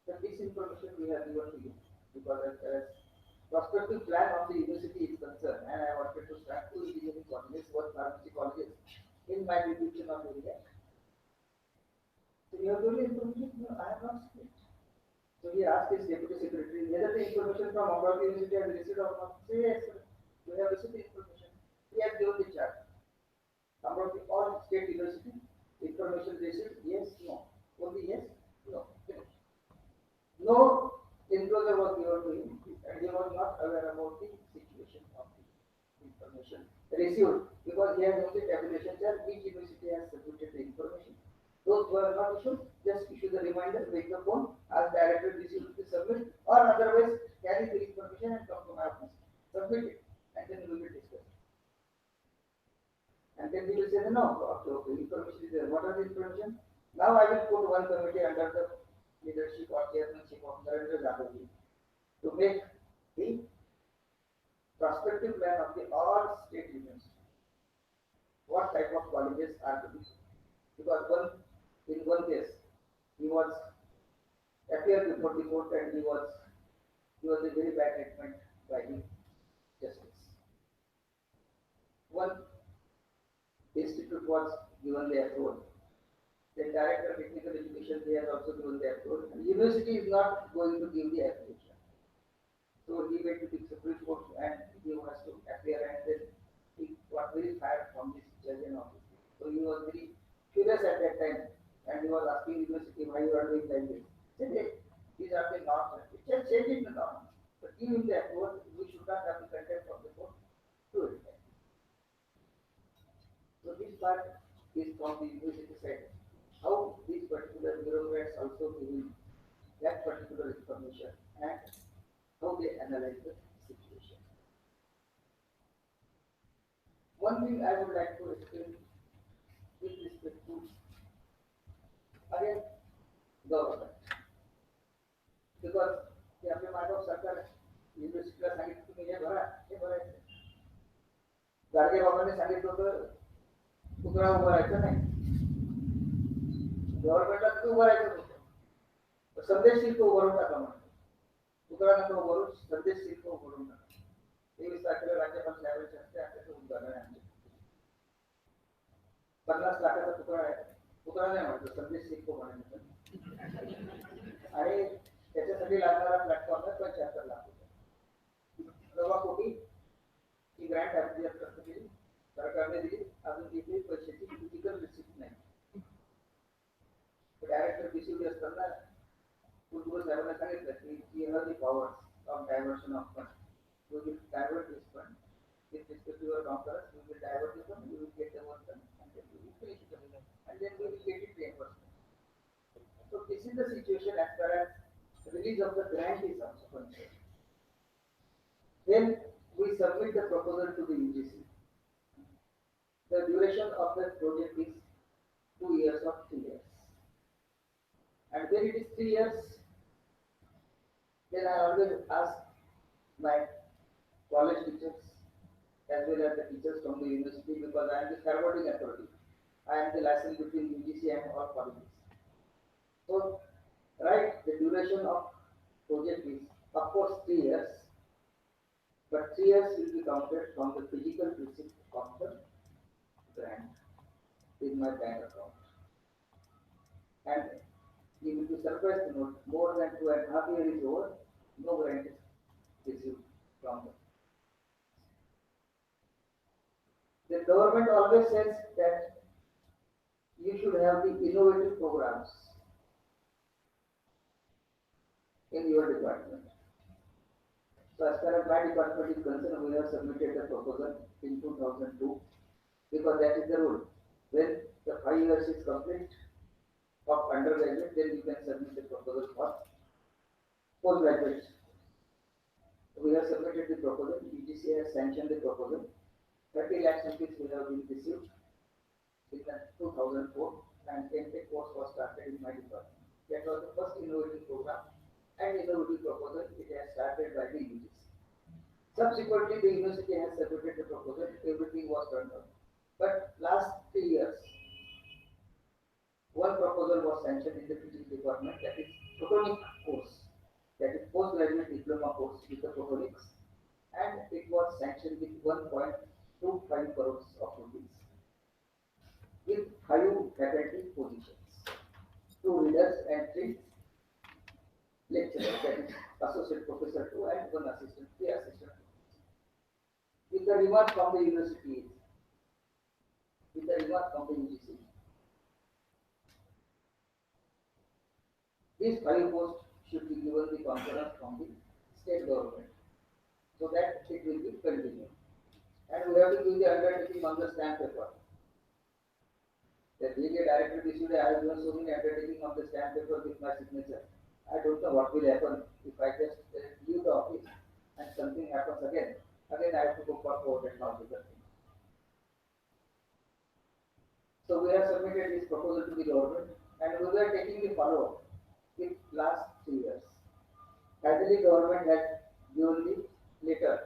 So this information we have given to you because as prospective plan of the university is concerned, and I wanted to start two engineering colleges, one pharmacy colleges in my division of area. So you have given the information? No, I have not seen it. So he asked his deputy secretary whether the information from Marathi University has received or not. Say yes, sir. We have received the information. He has given the chart. Number of the all state university information received, yes, no. Only yes, no. No enclosure was given to him, and he was not aware about the situation of the information received because he has only tabulation chart which university has submitted the information. Those who are not issued, just issue the reminder, make the phone, ask director received to submit, or otherwise carry the information and come to my office, submit it, and then we will discuss. And then we will say, no, okay, information is there. What are the information? Now I will put one committee under the leadership or chairmanship of Narendra Jadavji to make the prospective plan of the all state universities. What type of colleges are to be? Because in one case, he was appeared before the court and he was a very bad treatment by the justice. One institute was given the approval. The director of technical education, they are also given the approval. And university is not going to give the application. So he went to the Supreme Court and he was to appear and then he got very fired from this judge and office. So he was very furious at that time and he was asking university why you are doing like this. He said, hey, these are the norms. Just change it the norm. But give him the approval, we should not have the contempt of the court to it. So this part is from the university side. How these particular bureaucrats also give that particular information and how they analyze the situation. One thing I would like to explain with respect to again government because हे आपल्या मागं सरकार युनिव्हर्सिटीला सांगितलं तुम्ही हे भरायचं गाडगे बाबांनी सांगितलं होतं पुतळा उभारायचा नाही गव्हर्नमेंटला तिथे उभारायचं होतं संदेश शिल्प उभारून टाका म्हणतो पुतळा नका उभारून संदेश शिल्प उभारून टाका 23 तारखेला राज्यपाल साहेबांच्या हस्ते त्याचं उद्घाटन आहे 50 लाखाचा पुतळा आहे पुतळा नाही म्हणतो संदेश शिल्प बनायचं आणि त्याच्यासाठी लागणारा प्लॅटफॉर्म आहे 75 लाख रुपये. 9 कोटी ही ग्रँट आपली केली, सरकारने दिली. अजून तिथे पैशाची फिजिकल रिसिप्ट नाही. डायरेक्टर डिस्ट्रीब्युट असताना कुलगुरू साहेबांना सांगितलं की you have the powers of diversion of fund. We will divert this fund with respect to your conference. We will divert this fund. We will get the work done, and then we will finish it, and then we will get it reimbursement. So this is the situation as far as release of the grant is also concerned. Then we submit the proposal to the UGC. The duration of the project is 2 years or 3 years. And when it is 3 years, then I always ask my college teachers as well as the teachers from the university, because I am the forwarding authority. I am the license between UGC and all colleges. So, right, the duration of project is of course 3 years, but 3 years will be counted from the physical receipt of the grant in my bank account. And you will be surprised to note more than 2.5 years is over, no grant is received from them. The government always says that you should have the innovative programs in your department. So as far as my department is concerned, we have submitted a proposal in 2002, because that is the rule. When the 5 years is complete of undergraduate, then you can submit the proposal for postgraduate. We have submitted the proposal. UGC has sanctioned the proposal. 30 lakhs rupees we have been received in 2004, and MTech course was started in my department. That was the first innovative program and innovative proposal. It has started by the UGC. Subsequently, the university has submitted the proposal. Everything was turned on. But last 3 years, one proposal was sanctioned in the physics department, that is photonics course, that is postgraduate diploma course with the photonics, and it was sanctioned with 1.25 crores of rupees with 5 faculty positions, 2 readers and 3 lecturers, that is associate professor 2 and 1 assistant, 3 assistant. With the remark from the university, with the remark from the UGC, these 5 posts should be given the concurrence from the state government, so that it will be continued. And we have to give the undertaking on the stamp paper. The Vikhe director issued, I have given so many undertaking on the stamp paper with my signature. I don't know what will happen if I just leave the office and something happens again. Again I have to go for court and all the things. So we have submitted this proposal to the government, and we were taking the follow-up in last 3 years. Finally, government has given the letter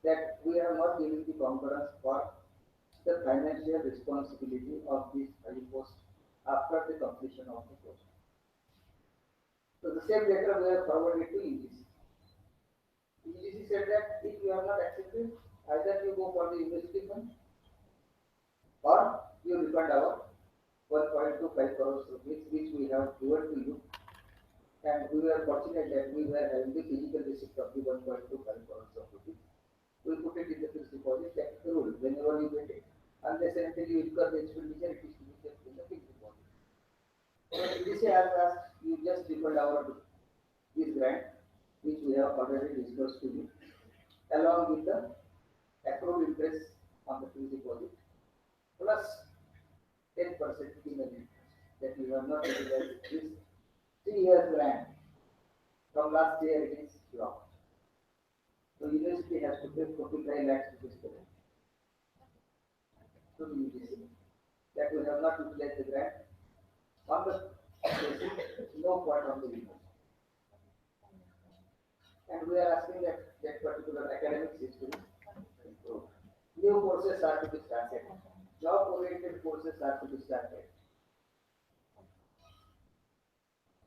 that we are not giving the concurrence for the financial responsibility of these 5 posts after the completion of the course. So the same letter we have forwarded to UGC. UGC said that if you are not accepted, either you go for the university fund or you refund our 1.25 crores rupees which we have given to you. And we were fortunate that we were having the physical receipt of the 1.25 crores of rupees. We put it in the fixed deposit. That is the rule. Whenever you get it, unless and until you incur the expenditure, it is to be kept in the fixed deposit. So UGC has asked you just refund our this grant, which we have already discussed to you, along with the accrued interest on the fixed deposit, plus 10% penal interest that we have not utilized this 3 years grant. From last year it is blocked. So university has to pay 45 lakhs rupees to the UGC that we have not utilized the grant on the basis no point of the university. And we are asking that that particular academic system improve. New courses are to be started. Job-oriented courses are to be started.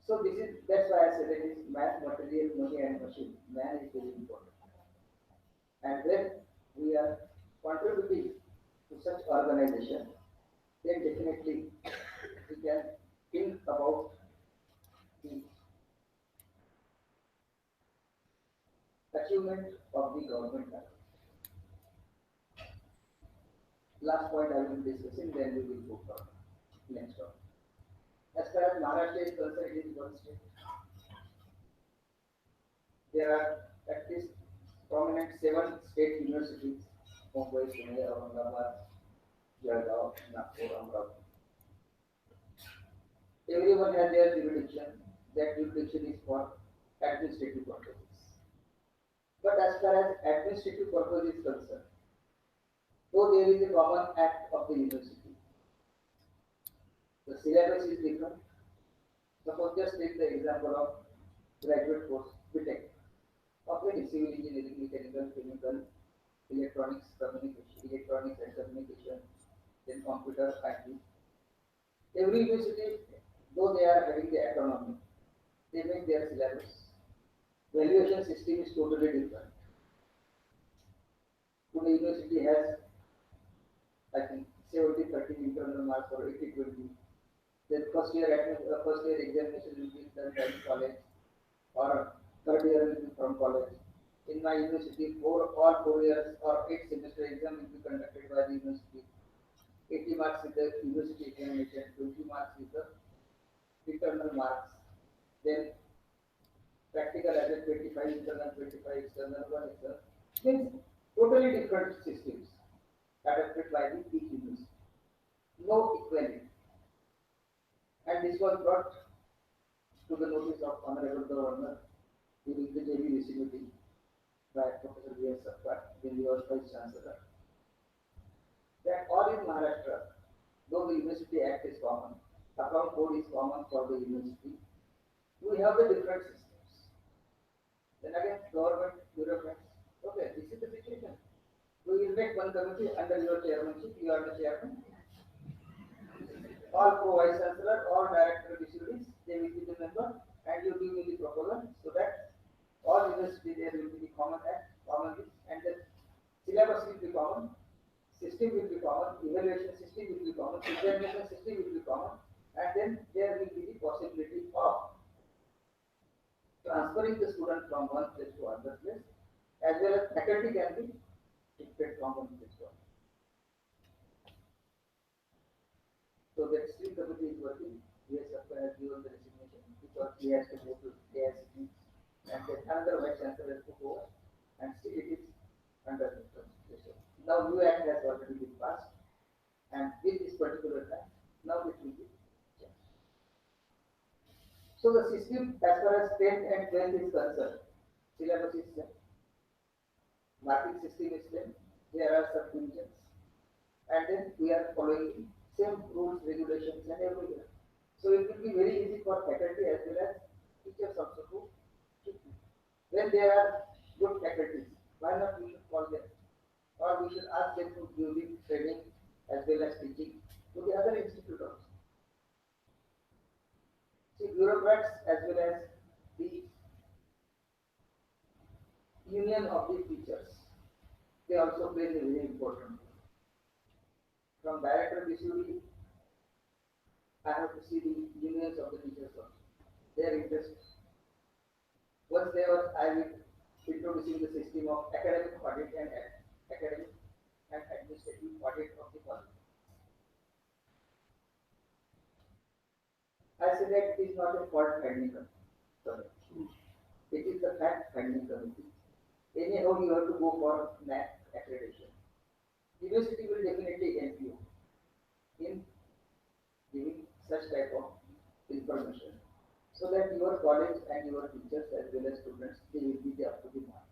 So this is, that's why I said it is math, material, money and machine. Man is very important. And when we are contributing to such organization, then definitely we can think about the achievement of the government target. Last point I will be discussing, then we will move on next one. As far as Maharashtra is concerned, it is one state. There are at least prominent 7 state universities: Mumbai, Pune, Aurangabad, Jalgaon, Nagpur, Amravati. Everyone has their jurisdiction. That jurisdiction is for administrative purposes. But as far as administrative purpose is concerned, though there is a common act of the university, the syllabus is different. Suppose just take the example of graduate course, BTech, of any civil engineering, mechanical, chemical, electronics, communication, electronics and communication, then computer, IT. Every university, though they are having the autonomy, they make their syllabus. Valuation system is totally different. Pune University has, I think, 70-30 internal marks or 80-20. Then first year examination will be done by the college, or third year will be from college. In my university, all 4 years or 8 semester exam will be conducted by the university. 80 marks with the university examination, 20 marks with the internal marks. Then practical as a 25 internal, 25 external, 1 external. Means totally different systems adapted by the each university. No equality. And this was brought to the notice of Honorable Governor during the JBVC meeting by Professor Vikhe, when he was Vice Chancellor, that all in Maharashtra, though the University Act is common, account code is common for the university, we have the different systems. Then again, government, bureaucrats, okay, this is the situation. We will make one committee under your chairmanship, you are the chairman. All pro-vice chancellor, all director facilities, they will be the member, and you give me the proposal, so that all university there will be the common act, common list, and the syllabus will be common, system will be common, evaluation system will be common, examination system will be common, and then there will be the possibility of transferring the student from one place to another place, as well as faculty can be shifted from one place to another. So that still committee is working. Yes, has given the resignation because he has to go to AICT, and then another vice chancellor has to go, and still it is under the consideration. Now new act has already been passed, and with this particular act, now it will be changed. So the system as far as 10th and 12th is concerned, syllabus is same, marking system is same, there are some divisions, and then we are following same rules, regulations and everywhere. So it will be very easy for faculty as well as teachers also to keep it. When there are good faculties, why not we should call them? Or we should ask them to give the training as well as teaching to the other institute also. See, bureaucrats as well as the union of the teachers, they also play a very important role. From director BCUD, I have to see the unions of the teachers also, their interest. Once they were, I will introducing the system of academic audit and academic and administrative audit of the college. I say that it is not a fault finding committee. It is the fact finding committee. Anyhow, you have to go for NAC accreditation. University will definitely help you in giving such type of information, so that your college and your teachers as well as students, they will be up to the mark.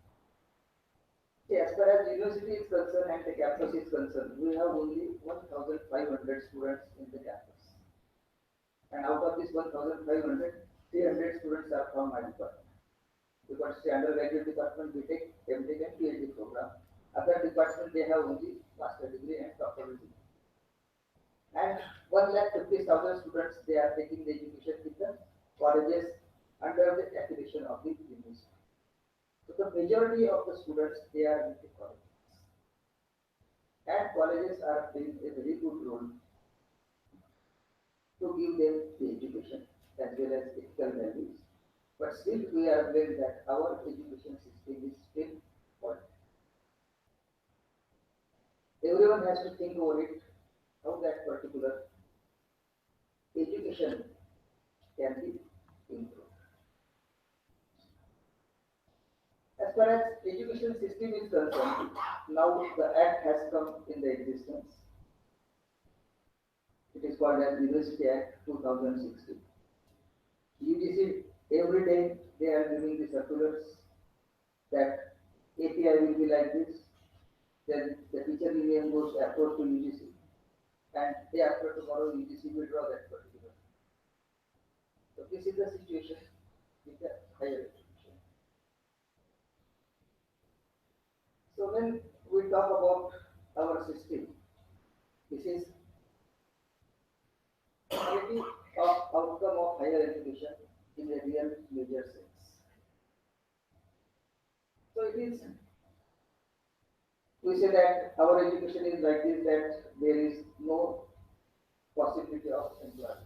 See, as far as university is concerned and the campus is concerned, we have only 1,500 students in the campus. And out of this 1,500, 300 students are from my department. Because the undergraduate department, BTech, MTech and PhD program. Other department, they have only master degree and doctoral degree. And 1,50,000 students, they are taking the education with the colleges under the affiliation of the university. So the majority of the students, they are in the colleges. And colleges are playing a very good role to give them the education as well as ethical values. But still we are aware that our education system is still faulty. Everyone has to think over it, how that particular education can be improved. As far as education system is concerned, now the Act has come in the existence. It is called as University Act 2016. UGC, every day they are giving the circulars that API will be like this, then the teacher union goes approach to UGC, and day after tomorrow UGC will draw that particular. So this is the situation with the higher education. So when we talk about our system, this is quality of outcome of higher education in a real major sense. So it is, we say that our education is like this, that there is no possibility of employment.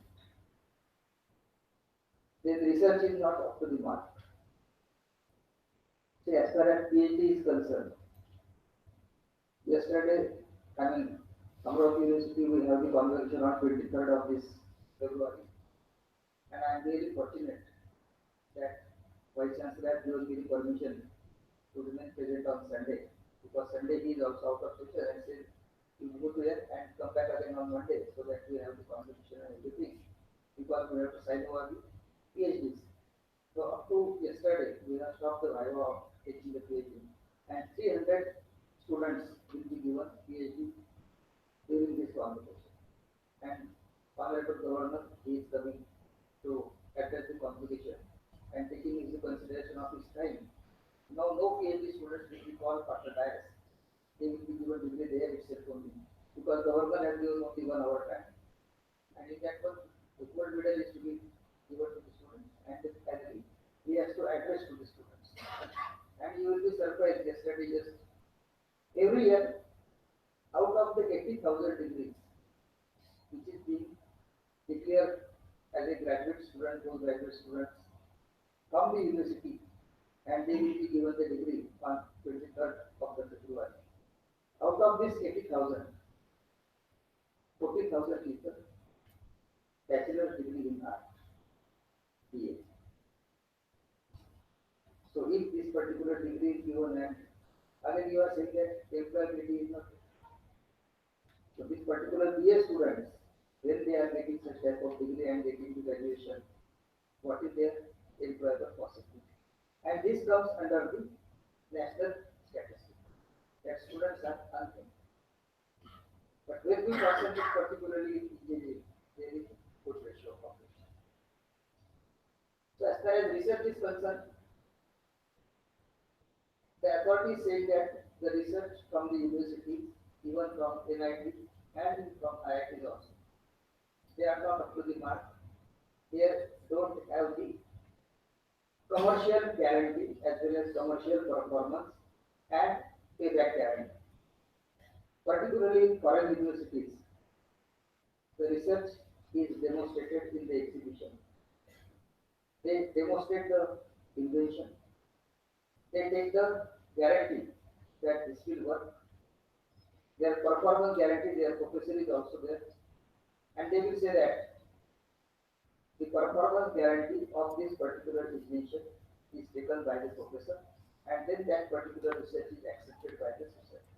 Then research is not up to the mark. See, as far as PhD is concerned, yesterday, Amravati University, we have the convocation on 23rd of this February, and I am really fortunate that Vice Chancellor given me the permission to remain present on Sunday, because Sunday he is also out of session and said, you go to here and come back again on Monday so that we have the convocation and everything, because we have to sign over the PhDs. So up to yesterday, we have stopped the viva of taking the PhD, and 300 students will be given PhD during this convocation. And Honorable Governor, he is coming to address the convocation and taking into consideration of his time. Now, no PhD students will be called after dais. They will be given degree there itself only, because government has given only 1 hour time. And in that one, the gold medal is to be given to the students, and the finally, he has to address to the students. And you will be surprised, yesterday just every year, out of the 80,000 degrees, which is being declared as a graduate student, those graduate students from the university, and they will be given the degree on 23rd of the February. Out of this 80,000, 40,000 is the bachelor's degree in art, BA. So if this particular degree is given, and again you are saying that employability is not. So this particular BA students, when they are getting such type of degree and getting to graduation, what is their employable possibility? And this comes under the national statistics, that students are unemployed. But when we concentrate particularly in engineering, there is good ratio of population. So as far as research is concerned, the authority is saying that the research from the university, even from NIT and from IIT also, they are not up to the mark. They don't have the commercial guarantee as well as commercial performance and payback guarantee. Particularly in foreign universities, the research is demonstrated in the exhibition. They demonstrate the invention. They take the guarantee that this will work. Their performance guarantee, their professor is also there. And they will say that the performance guarantee of this particular invention is taken by the professor, and then that particular research is accepted by the society.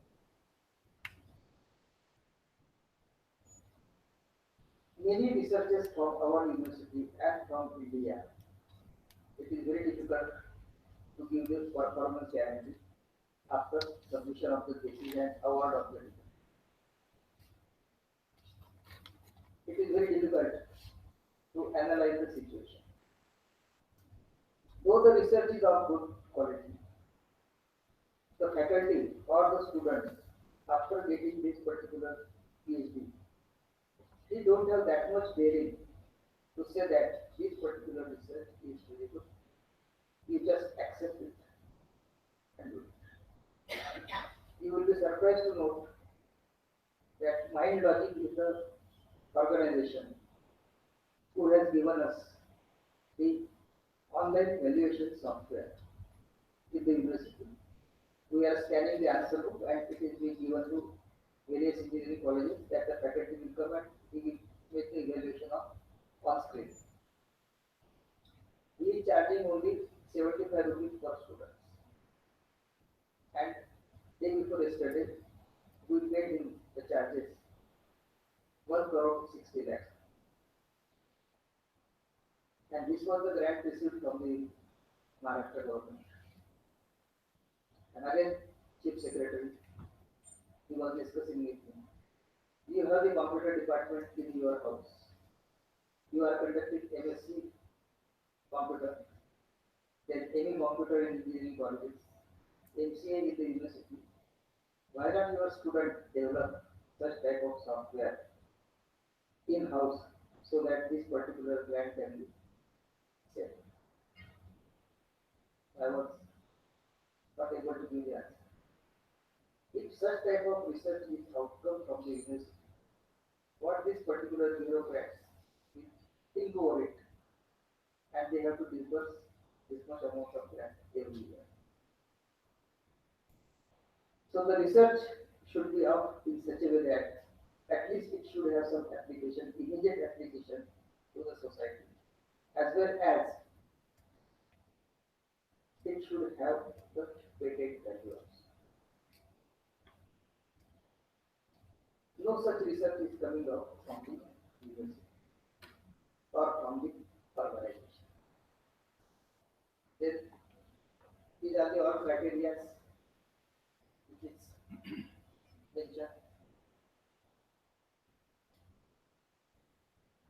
Many researchers from our university and from India, it is very difficult to give the performance guarantee after submission of the thesis and award of the degree. It is very difficult to analyze the situation. Though the research is of good quality, the faculty or the students, after getting this particular PhD, they don't have that much daring to say that this particular research is very good. You just accept it and do it. You will be surprised to note that Mind Logic is the organization who has given us the online valuation software in the university. We are scanning the answer book and it is being given to various engineering colleges that the faculty will come and we will make the evaluation of on screen. We are charging only 75 rupees per student. And day before yesterday, we paid him the charges 1 crore 60 lakhs. And this was the grant received from the Maharashtra government. And again, Chief Secretary, he was discussing with me. You have the computer department in your house. You are conducting MSc computer, then any computer in engineering colleges, MCA in the university. Why not your student develop such type of software in-house so that this particular grant can be set? I was not able to give the answer. If such type of research is outcome from the university, what this particular bureaucrats will think over it, and they have to disburse this much amount of grant every year. So the research should be up in such a way that at least it should have some application, immediate application to the society, as well as it should have the patent value also. No such research is coming out from the university or from the organization. Then these are the all criteria which is mentioned.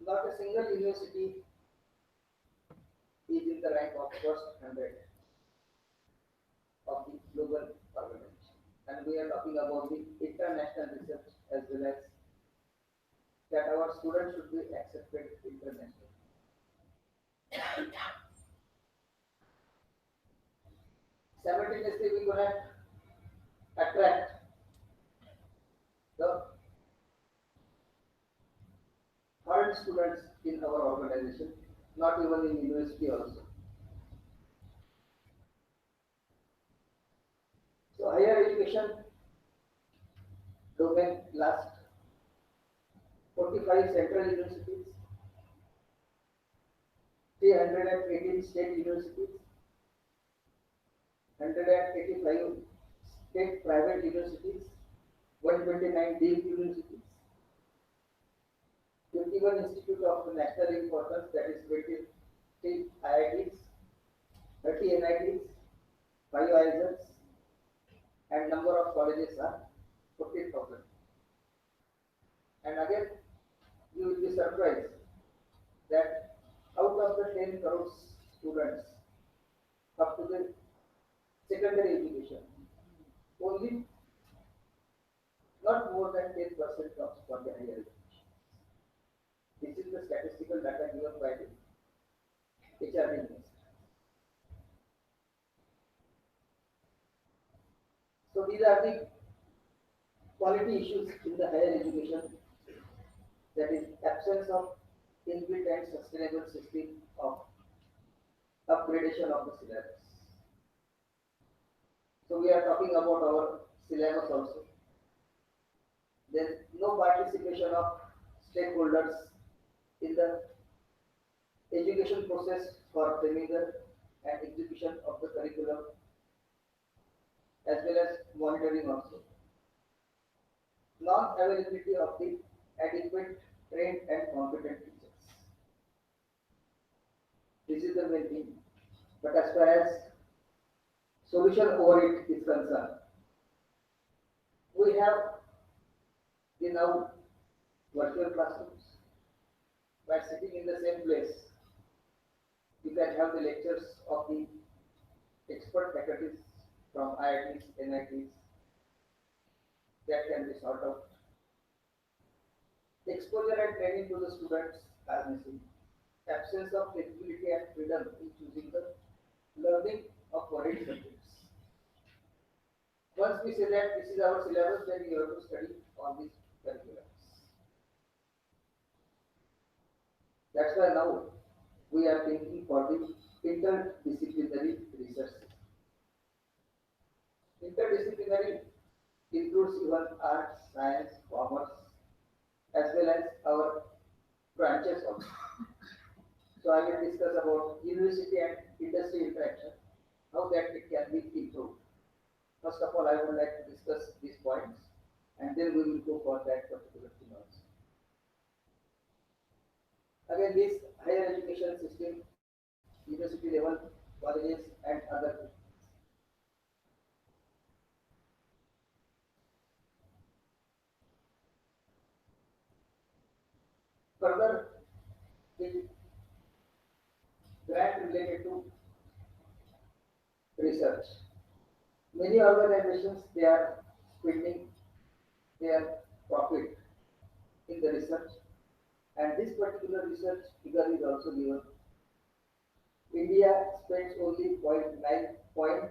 Not a single university is in the rank of first 100 of the global organization. And we are talking about the international research as well as that our students should be accepted internationally. Simultaneously, we could attract the foreign students in our organization, not even in university also. So higher education domain last 45 central universities, 318 state universities, 185 state private universities, 129 deemed universities, 51 institute of national importance, that is 23 IITs, 30 NITs, 5 IISers, and number of colleges are 14,000. And again, you will be surprised that out of the 10 crore students up to the secondary education, only not more than 10% comes for the higher education. This is the statistical data given by the HRD minister. So these are the quality issues in the higher education, that is absence of inbuilt and sustainable system of upgradation of the syllabus. So we are talking about our syllabus also. Then no participation of stakeholders in the education process for framing the and execution of the curriculum, as well as monitoring also. Non-availability of the adequate trained and competent teachers. This is the main thing. But as far as solution over it is concerned, we have the now virtual classrooms. By sitting in the same place, you can have the lectures of the expert faculties from IITs, NITs, that can be sort of exposure and training to the students are missing. Absence of flexibility and freedom in choosing the learning of varied subjects. Once we say that this is our syllabus, then you have to study all these curriculums. That's why now we are thinking for the internal arts, science, commerce, as well as our branches also. So I will discuss about university and industry interaction, how that it can be improved. First of all, I would like to discuss these points, and then we will go for that particular thing also. Again, this higher education system, university level, colleges, and other things. Further, the grant related to research. Many organizations they are spending their profit in the research, and this particular research figure is also given. India spends only 0.9%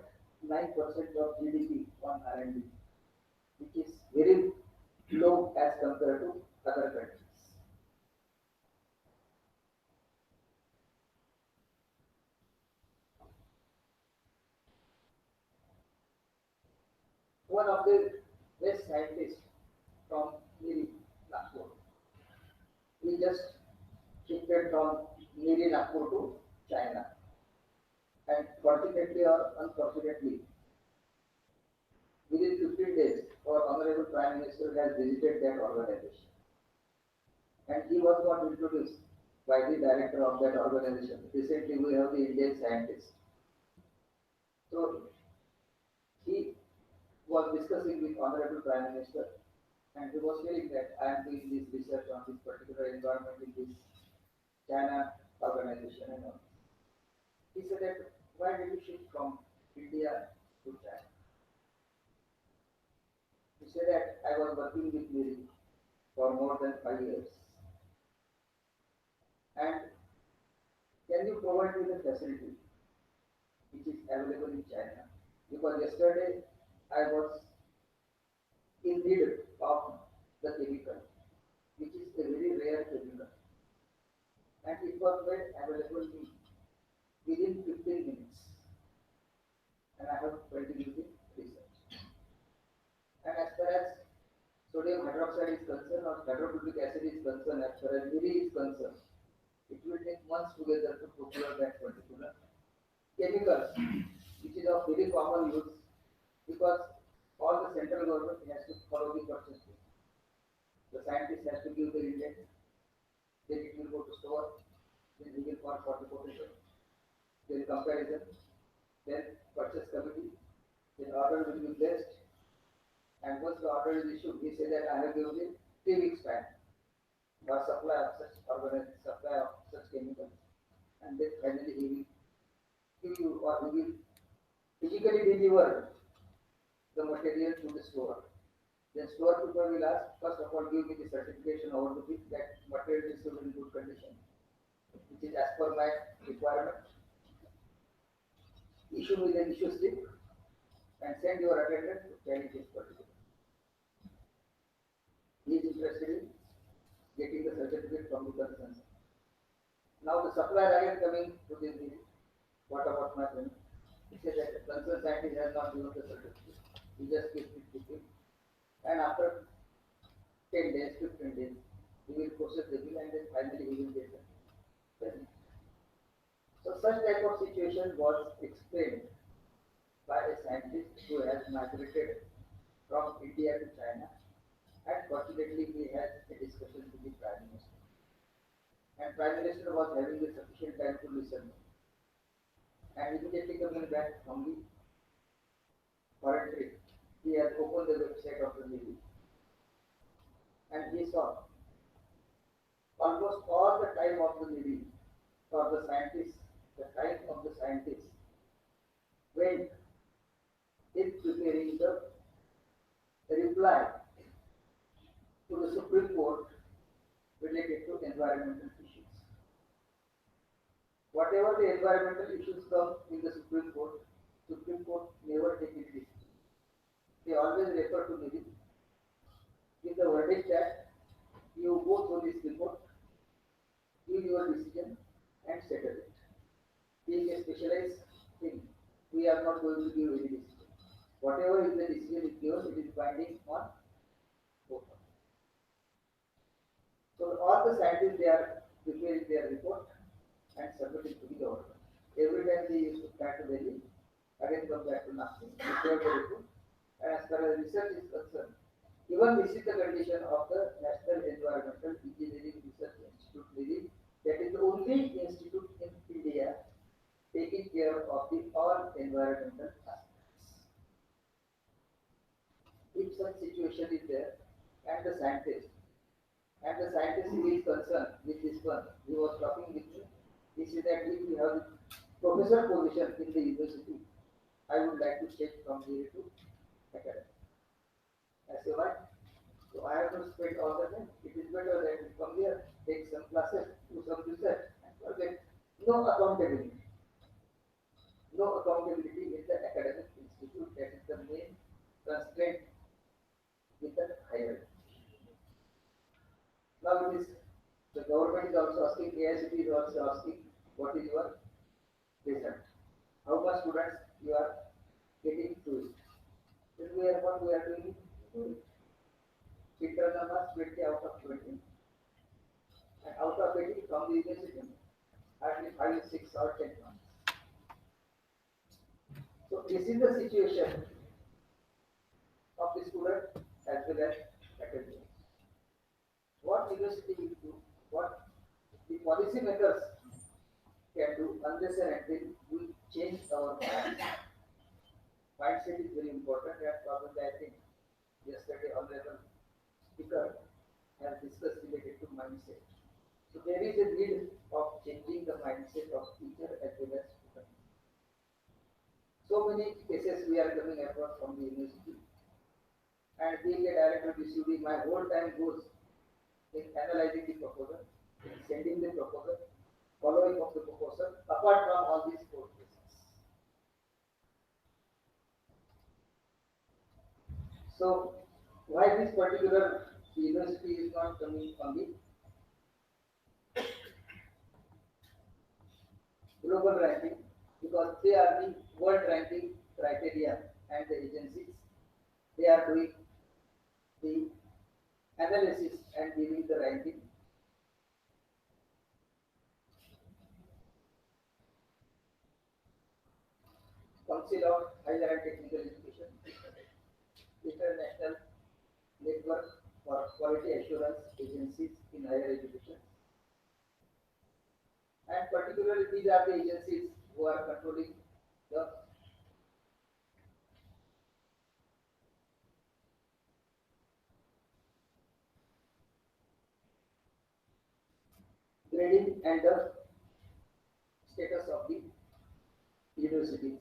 of GDP on R&D, which is very low as compared to other countries. One of the best scientists from Niri, Nagpur, he just shifted from Niri, Nagpur to China. And fortunately or unfortunately, within 15 days, our Honorable Prime Minister has visited that organization. And he was not introduced by the director of that organization. Recently, we have the Indian scientist. So he was discussing with Honorable Prime Minister, and he was telling that I am doing this research on this particular environment in this China organization and all. He said that why did you shift from India to China? He said that I was working with Miri for more than 5 years. And can you provide me the facility which is available in China? Because yesterday I was in need of the chemical, which is a very rare chemical. And it was made available within 15 minutes. And I have continued the research. And as far as sodium hydroxide is concerned or hydrochloric acid is concerned, as far as Miri is concerned, it will take months together to procure that particular chemicals, which is of very common use because all the central government has to follow the process. The scientist has to give the index, then it will go to store, then he will call for the quotation, then comparison, then purchase committee, then order will be placed, and once the order is issued, he said that I have given the 3 weeks time for supply of such supply of such chemicals, and then finally he will give you or he will physically deliver the material to the store. Then store people will ask, first of all, give me the certification over the bit that material is still in good condition, which is as per my requirement. Issue me the issue slip and send your attendant to carry this particular. He is interested in getting the certificate from the concern. Now the supplier again coming to this meeting. What about my friend? He said that the concerned scientist has not given the certificate. He just kept it with him. And after 10 days, 15 days, he will process the bill and then finally he will get the payment. So such type of situation was explained by a scientist who has migrated from India to China, and fortunately he had a discussion with the Prime Minister. And Prime Minister was having a sufficient time to listen. And immediately coming back from the foreign trip, he has opened the website of the Navy. And he saw almost all the time of the Navy for the scientists, the time of the scientists went in preparing the reply to the Supreme Court related to environmental issues. Whatever the environmental issues come in the Supreme Court never take it decision. They always refer to Navy. Give the verdict that you go through this report, give your decision and settle it. Being a specialized thing, we are not going to give any decision. Whatever is the decision is given, it is binding on all the scientists, they are preparing their report and submitting to the government. Every time they used to try to Delhi, again come back to nothing, prepare the report. And as far as research is concerned, even this is the condition of the National Environmental Engineering Research Institute, Delhi. That is the only institute in India taking care of the all environmental aspects. If such situation is there, and the scientist who is concerned with this one, he was talking with me. He said that if you have professor position in the university, I would like to change from here to academic. I said, why? So I have to spend all the time. It is better that you come here, take some classes, do some research, and forget. No accountability. No accountability in the academic institute. That is the main constraint with the higher. Now it is the government is also asking, AICT is also asking, what is your result? How much students you are getting to it? Then we are what we are doing to it. Internal marks 20 out of 20. And out of 80 from the university, hardly 5, 6 or 10 marks. So this is the situation of the student as well as faculty. What university will do, what the policy makers can do unless and until we change our mindset. Mindset is very important, and probably I think yesterday honorable speaker has discussed related to mindset. So there is a need of changing the mindset of teacher as well as student. So many cases we are coming across from the university, and being a director of the UD, my whole time goes in analyzing the proposal, in sending the proposal, following up the proposal, apart from all these four cases. So why this particular university is not coming on the global ranking? Because they are the world ranking criteria and the agencies. They are doing the analysis and giving the ranking. Council of Higher and Technical Education, International Network for Quality Assurance Agencies in Higher Education, and particularly these are the agencies who are controlling the grading and the status of the universities.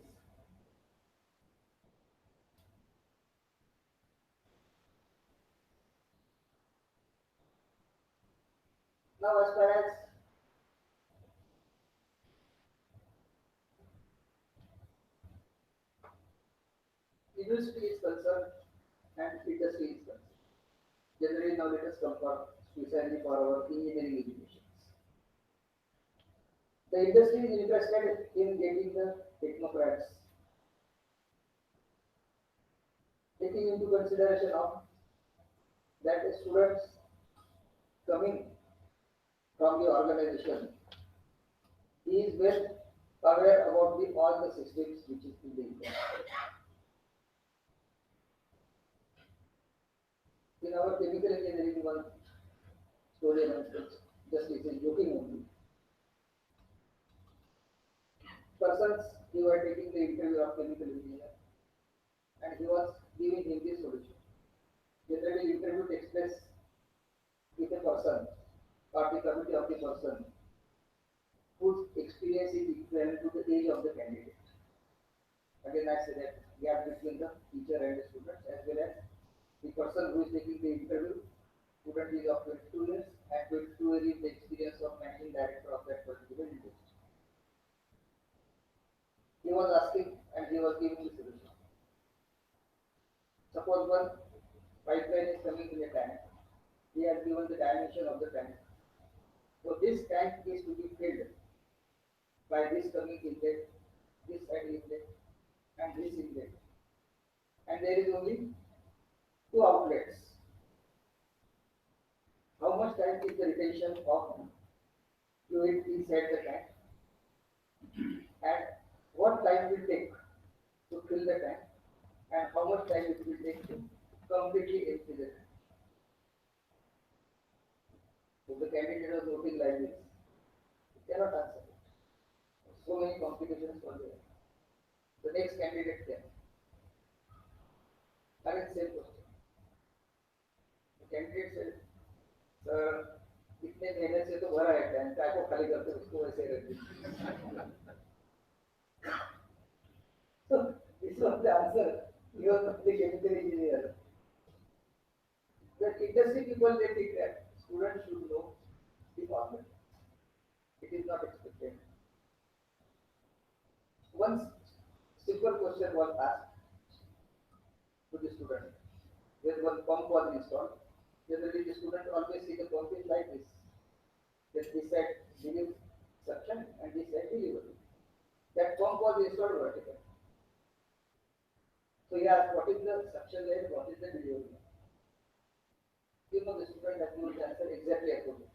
Now, as far as university is concerned and industry is concerned, generally now let us come for specifically for our engineering education. The industry is interested in getting the technocrats, taking into consideration of that the students coming from the organization is well aware about the all the systems which is in the industry. In our chemical engineering one story announcement, just it is joking only. Persons, he were taking the interview of chemical engineer and he was giving him this solution. Generally, interview takes place with a person or the committee of the person whose experience is equivalent to the age of the candidate. Again, I say that gap between the teacher and the student as well as the person who is taking the interview. Student is of 22 years and 22 years is the experience of managing director of that particular industry. He was asking and he was giving the solution. Suppose one pipeline is coming in a tank. He has given the dimension of the tank. So this tank is to be filled by this coming inlet, this side inlet, and this inlet. And there is only two outlets. How much much time is the retention of fluid inside the tank, and what time will take to fill the tank, and how much time it will take to completely empty the tank. If the candidate is looking like this, he cannot answer it. So many complications were there. The next candidate came. Again, same question. The candidate said, sir, इतने महीने से तो भरा है tank, क्या को खाली करते उसको वैसे रख दीजिए. So this was the answer. He was not the chemical engineer. The industry people, they think that students should know the formula. It is not expected. Once simple question was asked to the student, when one pump was installed, generally the student always see the pump is like this. Then this side delivery suction and this side delivery. That pump was installed vertical. So he asked, what is the suction line, what is the delivery line? You know, the student has to answer exactly according.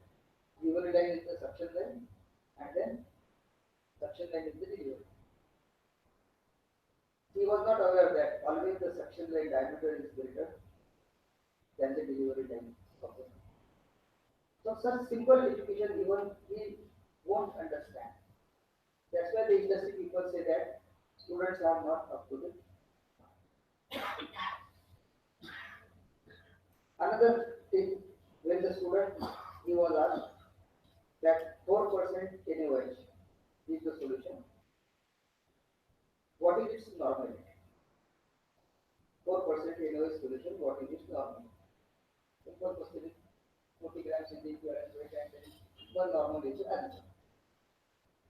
Delivery line is the suction line, and then suction line is the delivery. He was not aware that always the suction line diameter is greater than the delivery line. So such simple education even he won't understand. That's why the industry people say that students are not up to date. Another thing, when the student he was asked that 4% NaOH is the solution. What is its normality? 4% NaOH solution, what is its normality? Simple question is 40 grams in the equivalent weight and then one normal is answer.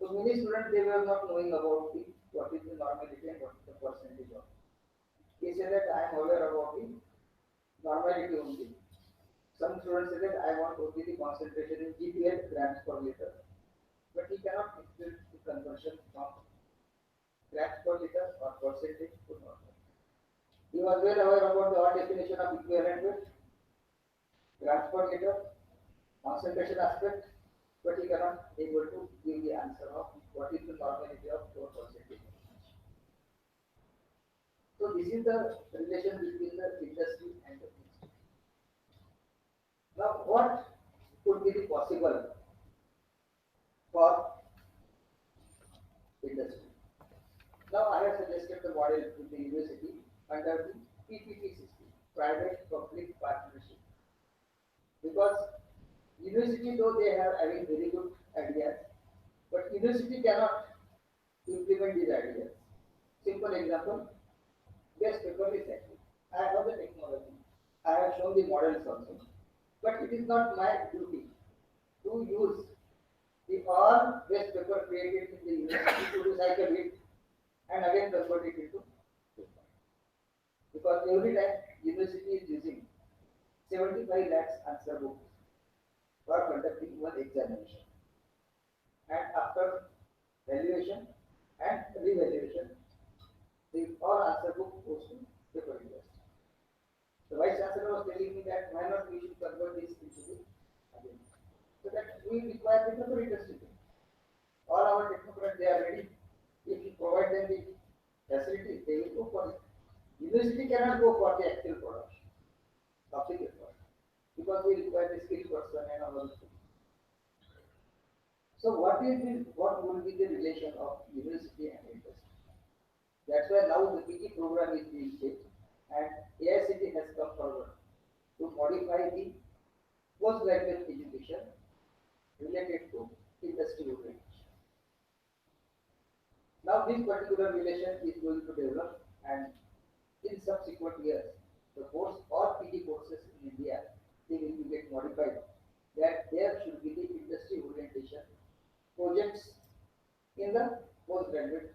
So many students they were not knowing about what is the normality and what is the percentage of. He said that I am aware about the normality only. Some students say that I want only the concentration in GPL grams per liter, but he cannot explain the conversion from grams per liter or percentage to normal. He was well aware about the odd definition of equivalent weight, grams per liter, concentration aspect, but he cannot able to give the answer of what is the normality of 4%. So this is the relation between the industry and the industry. Now what could be the possible for industry? Now I have suggested the model to the university under the PPP system, private public partnership. Because university though they have having very good ideas, but university cannot implement these ideas. Simple example, best paper recycling. I have the technology. I have shown the models also. But it is not my duty to use the all waste paper created in the university to recycle it and again convert it into paper. Because every time university is using 75 lakhs answer books for conducting one examination. And after valuation and revaluation, the all answer book goes to paper industry. The vice chancellor was telling me that why not we should convert this into the again. So that we require the paper industry. All our technocrats they are ready. If you provide them the facilities, they will go for it. University cannot go for the actual production of the paper because we require the skilled person and all those things. So what will be the relation of university and industry? That's why now the PG program is being shaped and AICT has come forward to modify the postgraduate education related to industry orientation. Now this particular relation is going to develop and in subsequent years the course or PG courses in India they will be get modified that there should be the industry orientation projects in the postgraduate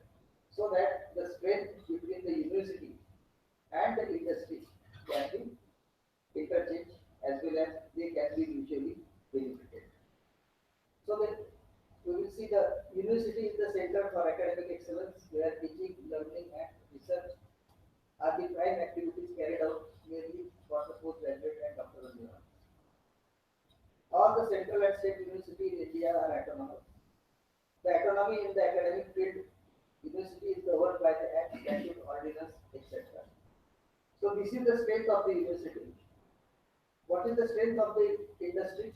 so that the strength between the university and the industry can be interchanged as well as they can be mutually benefited. So that we will see the university is the center for academic excellence where teaching, learning and research are the prime activities carried out mainly for the postgraduate and doctoral learners. All state universities in India are autonomous. The autonomy in the academic field, university is governed by the Act, Statute, Ordinance, etc. So this is the strength of the university. What is the strength of the industry?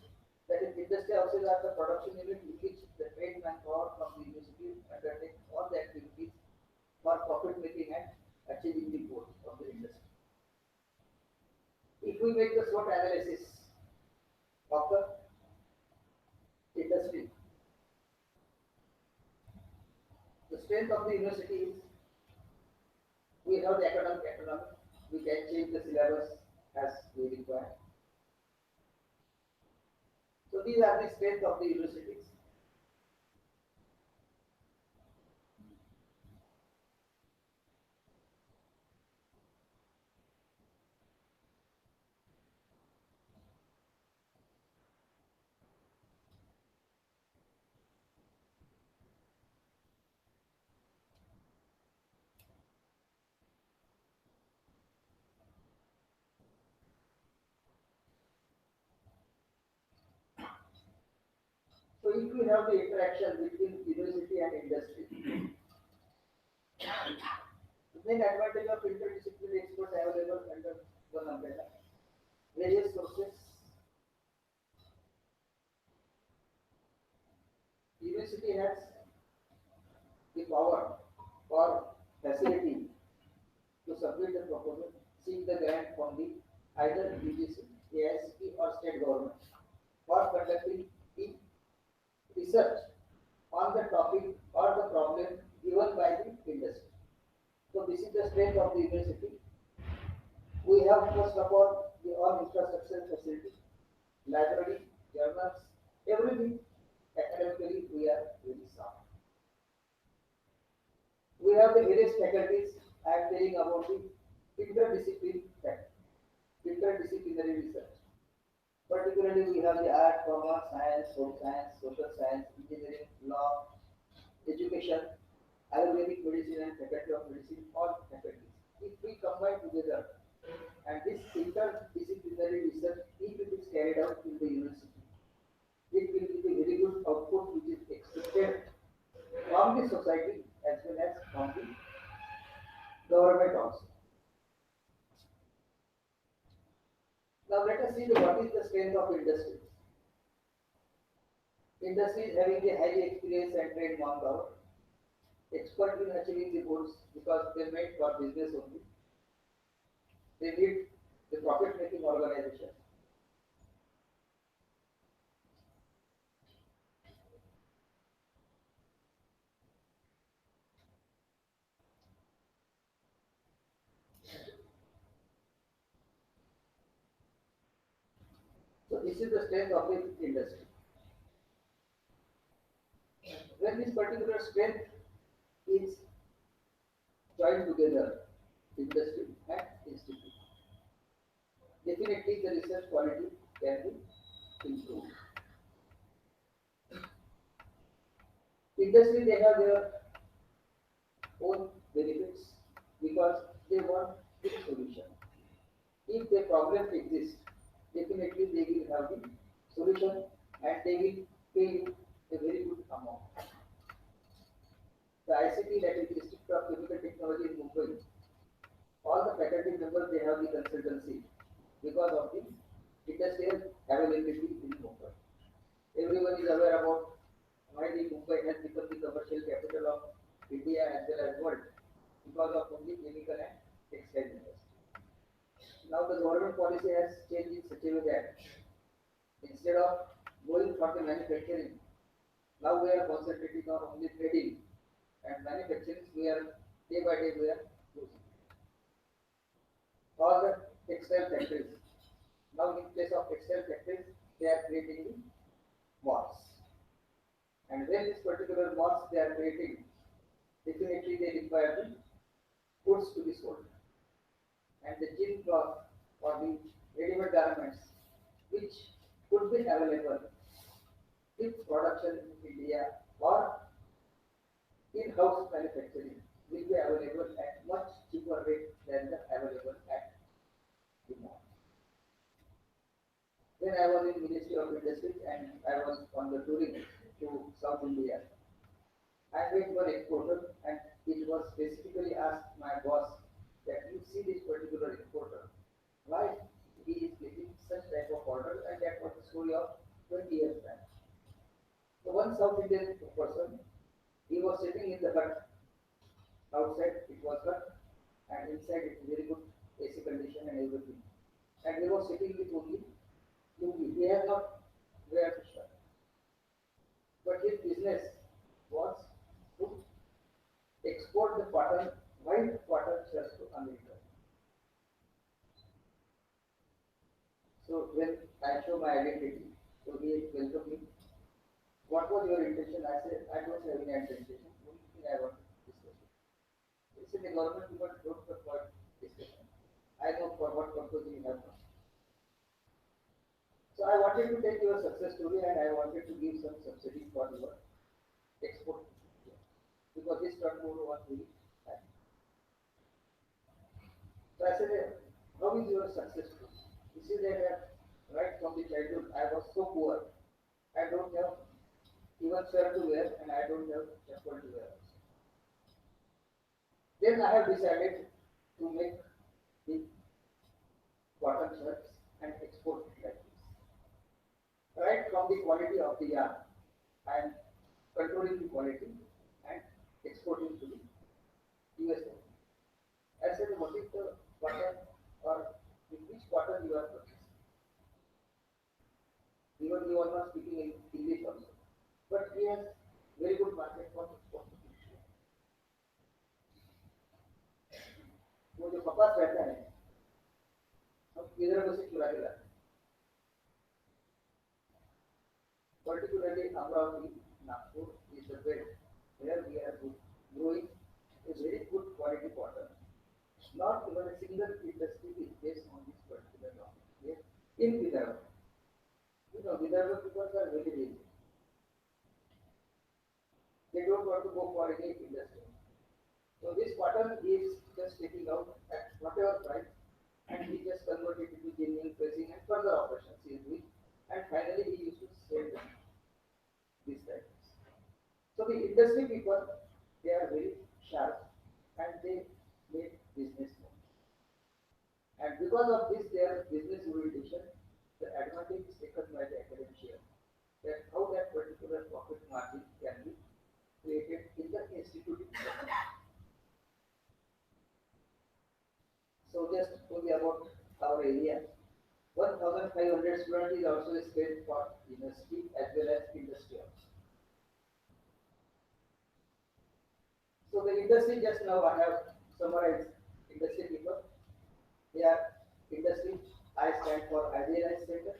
That is, industry houses are the production unit in which the trained manpower from the university undertake all the activities for profit making and achieving the goals of the industry. If we make the SWOT analysis of the industry, the strength of the university is we have the academic autonomy, we can change the syllabus as we require. So these are the strengths of the universities. So if we have the interaction between university and industry, the main advantage of interdisciplinary experts available under one umbrella. Various sources. University has the power or facility to submit the proposal, seek the grant from the either UGC, AICP or state government for conducting the research on the topic or the problem given by the industry. So this is the strength of the university. We have first of all the all infrastructure facility, library, journals, everything academically we are very sound. We have the various faculties. I am telling about the interdisciplinary research. Particularly, we have the art, commerce, science, social science, engineering, law, education, Ayurvedic medicine, and faculty of medicine, all faculties. If we combine together, and this interdisciplinary research, if it is carried out in the university, it will be the very good output which is expected from the society as well as from the government also. Now let us see what is the strength of industries. Industries having the highly experienced and trained manpower, expert in achieving the goals because they made for business only. They need the profit making organization. So this is the strength of the industry. When this particular strength is joined together, industry and institute, definitely the research quality can be improved. Industry, they have their own benefits because they want quick solution. If the problem exists, definitely they will have the solution and they will pay you a very good amount. The ICT, that is Institute of Chemical Technology in Mumbai, all the faculty members they have the consultancy because of the industrial availability in Mumbai. Everyone is aware about why the Mumbai has become the commercial capital of India as well as world because of only chemical and textile industry. Now the government policy has changed in such a way that instead of going for the manufacturing, now we are concentrating on only trading and manufacturing. We are day by day we are losing. All the textile factories, now in place of textile factories, they are creating the malls. And when this particular malls they are creating, definitely they require the goods to be sold. And the jean cloth or the ready-made garments which could be available with production in India or in-house manufacturing will be available at much cheaper rate than the available at the mall. Then I was in Ministry of Industry and I was on the touring to South India. I went for exporter and it was specifically asked my boss that you see this particular exporter, why he is getting such type of order, and that was the story of 20 years back. So one South Indian person, he was sitting in the hut. Outside it was hut and inside it very good AC condition and everything. And he was sitting with only Lugi. He had not wear a shirt. But his business was to export the cotton, white cotton just to America. So when I show my identity, so he welcomed me. What was your intention? I said, I don't have any intention. Only thing I want to discuss. He said, the government people don't support discussion. I know for what purpose you have come. So I wanted to take your success story and I wanted to give some subsidy for your export. Because this turnover was very high. So I said, how is your success story? You see that right from the childhood I was so poor. I don't have even shirt to wear and I don't have chapel to wear. Then I have decided to make the cotton shirts and export it like this. Right from the quality of the yarn, I am controlling the quality and exporting to the USA. I said, what is the cotton or in which cotton you are producing? Even you are not speaking in English also. But he has very good market for export. वो जो कपास रहता है हम इधर को से चुरा के लाते हैं particularly Amravati, Nagpur is the belt where we are growing a very good quality cotton. Not even a single industry is based on this particular law. Yes. In Vidya, you know, Vidya people are very lazy. They don't want to go for any industry. So this cotton is just taking out at whatever price and he just converted it into ginning, pressing and further operations he is doing. And finally he used to sell them these types. So the industry people, they are very sharp and they make business more. And because of this, their business orientation, the advantage is taken by the academia. That how that particular profit margin can be created in the institute itself. So just only about our area. 1,500 students is also spent for university as well as industry also. So the industry just now I have summarized industry people. They are industry. I stand for Idealized Center.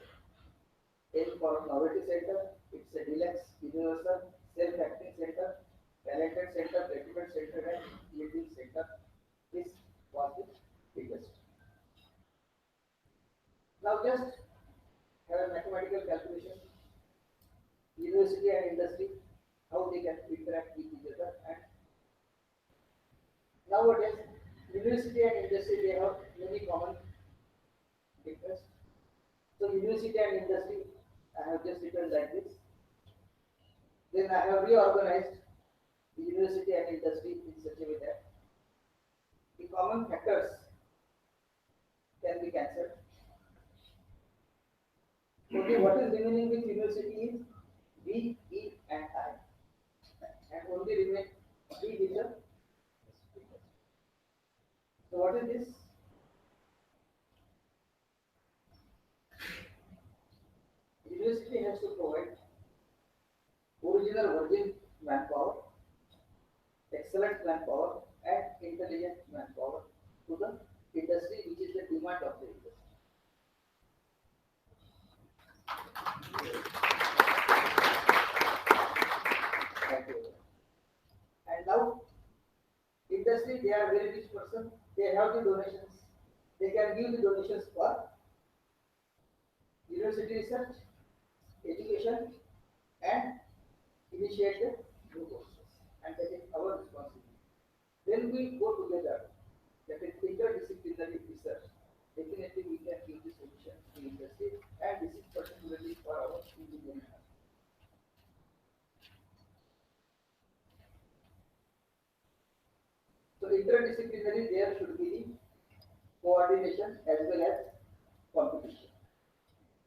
N for Novelty Center. It's a deluxe, universal, self-acting center, talented center, recommended center, and yielding center. This was the industry. Now just have a mathematical calculation. University and industry, how they can interact with each other, and nowadays university and industry they have many common interests. So university and industry I have just written like this. Then I have reorganized the university and industry in such a way that the common factors can be cancelled. Okay, what is remaining with university is V, E and I. And only remain D with the. So what is this? University has to provide original virgin manpower, excellent manpower and intelligent manpower to the industry which is the demand of the industry. Thank you. And now industry they are very rich person, they have the donations, they can give the donations for university research, education and initiate the new courses, and that is our responsibility. When we go together, that is interdisciplinary research, definitely we can give the solution to industry, and this is interdisciplinary there should be the coordination as well as competition.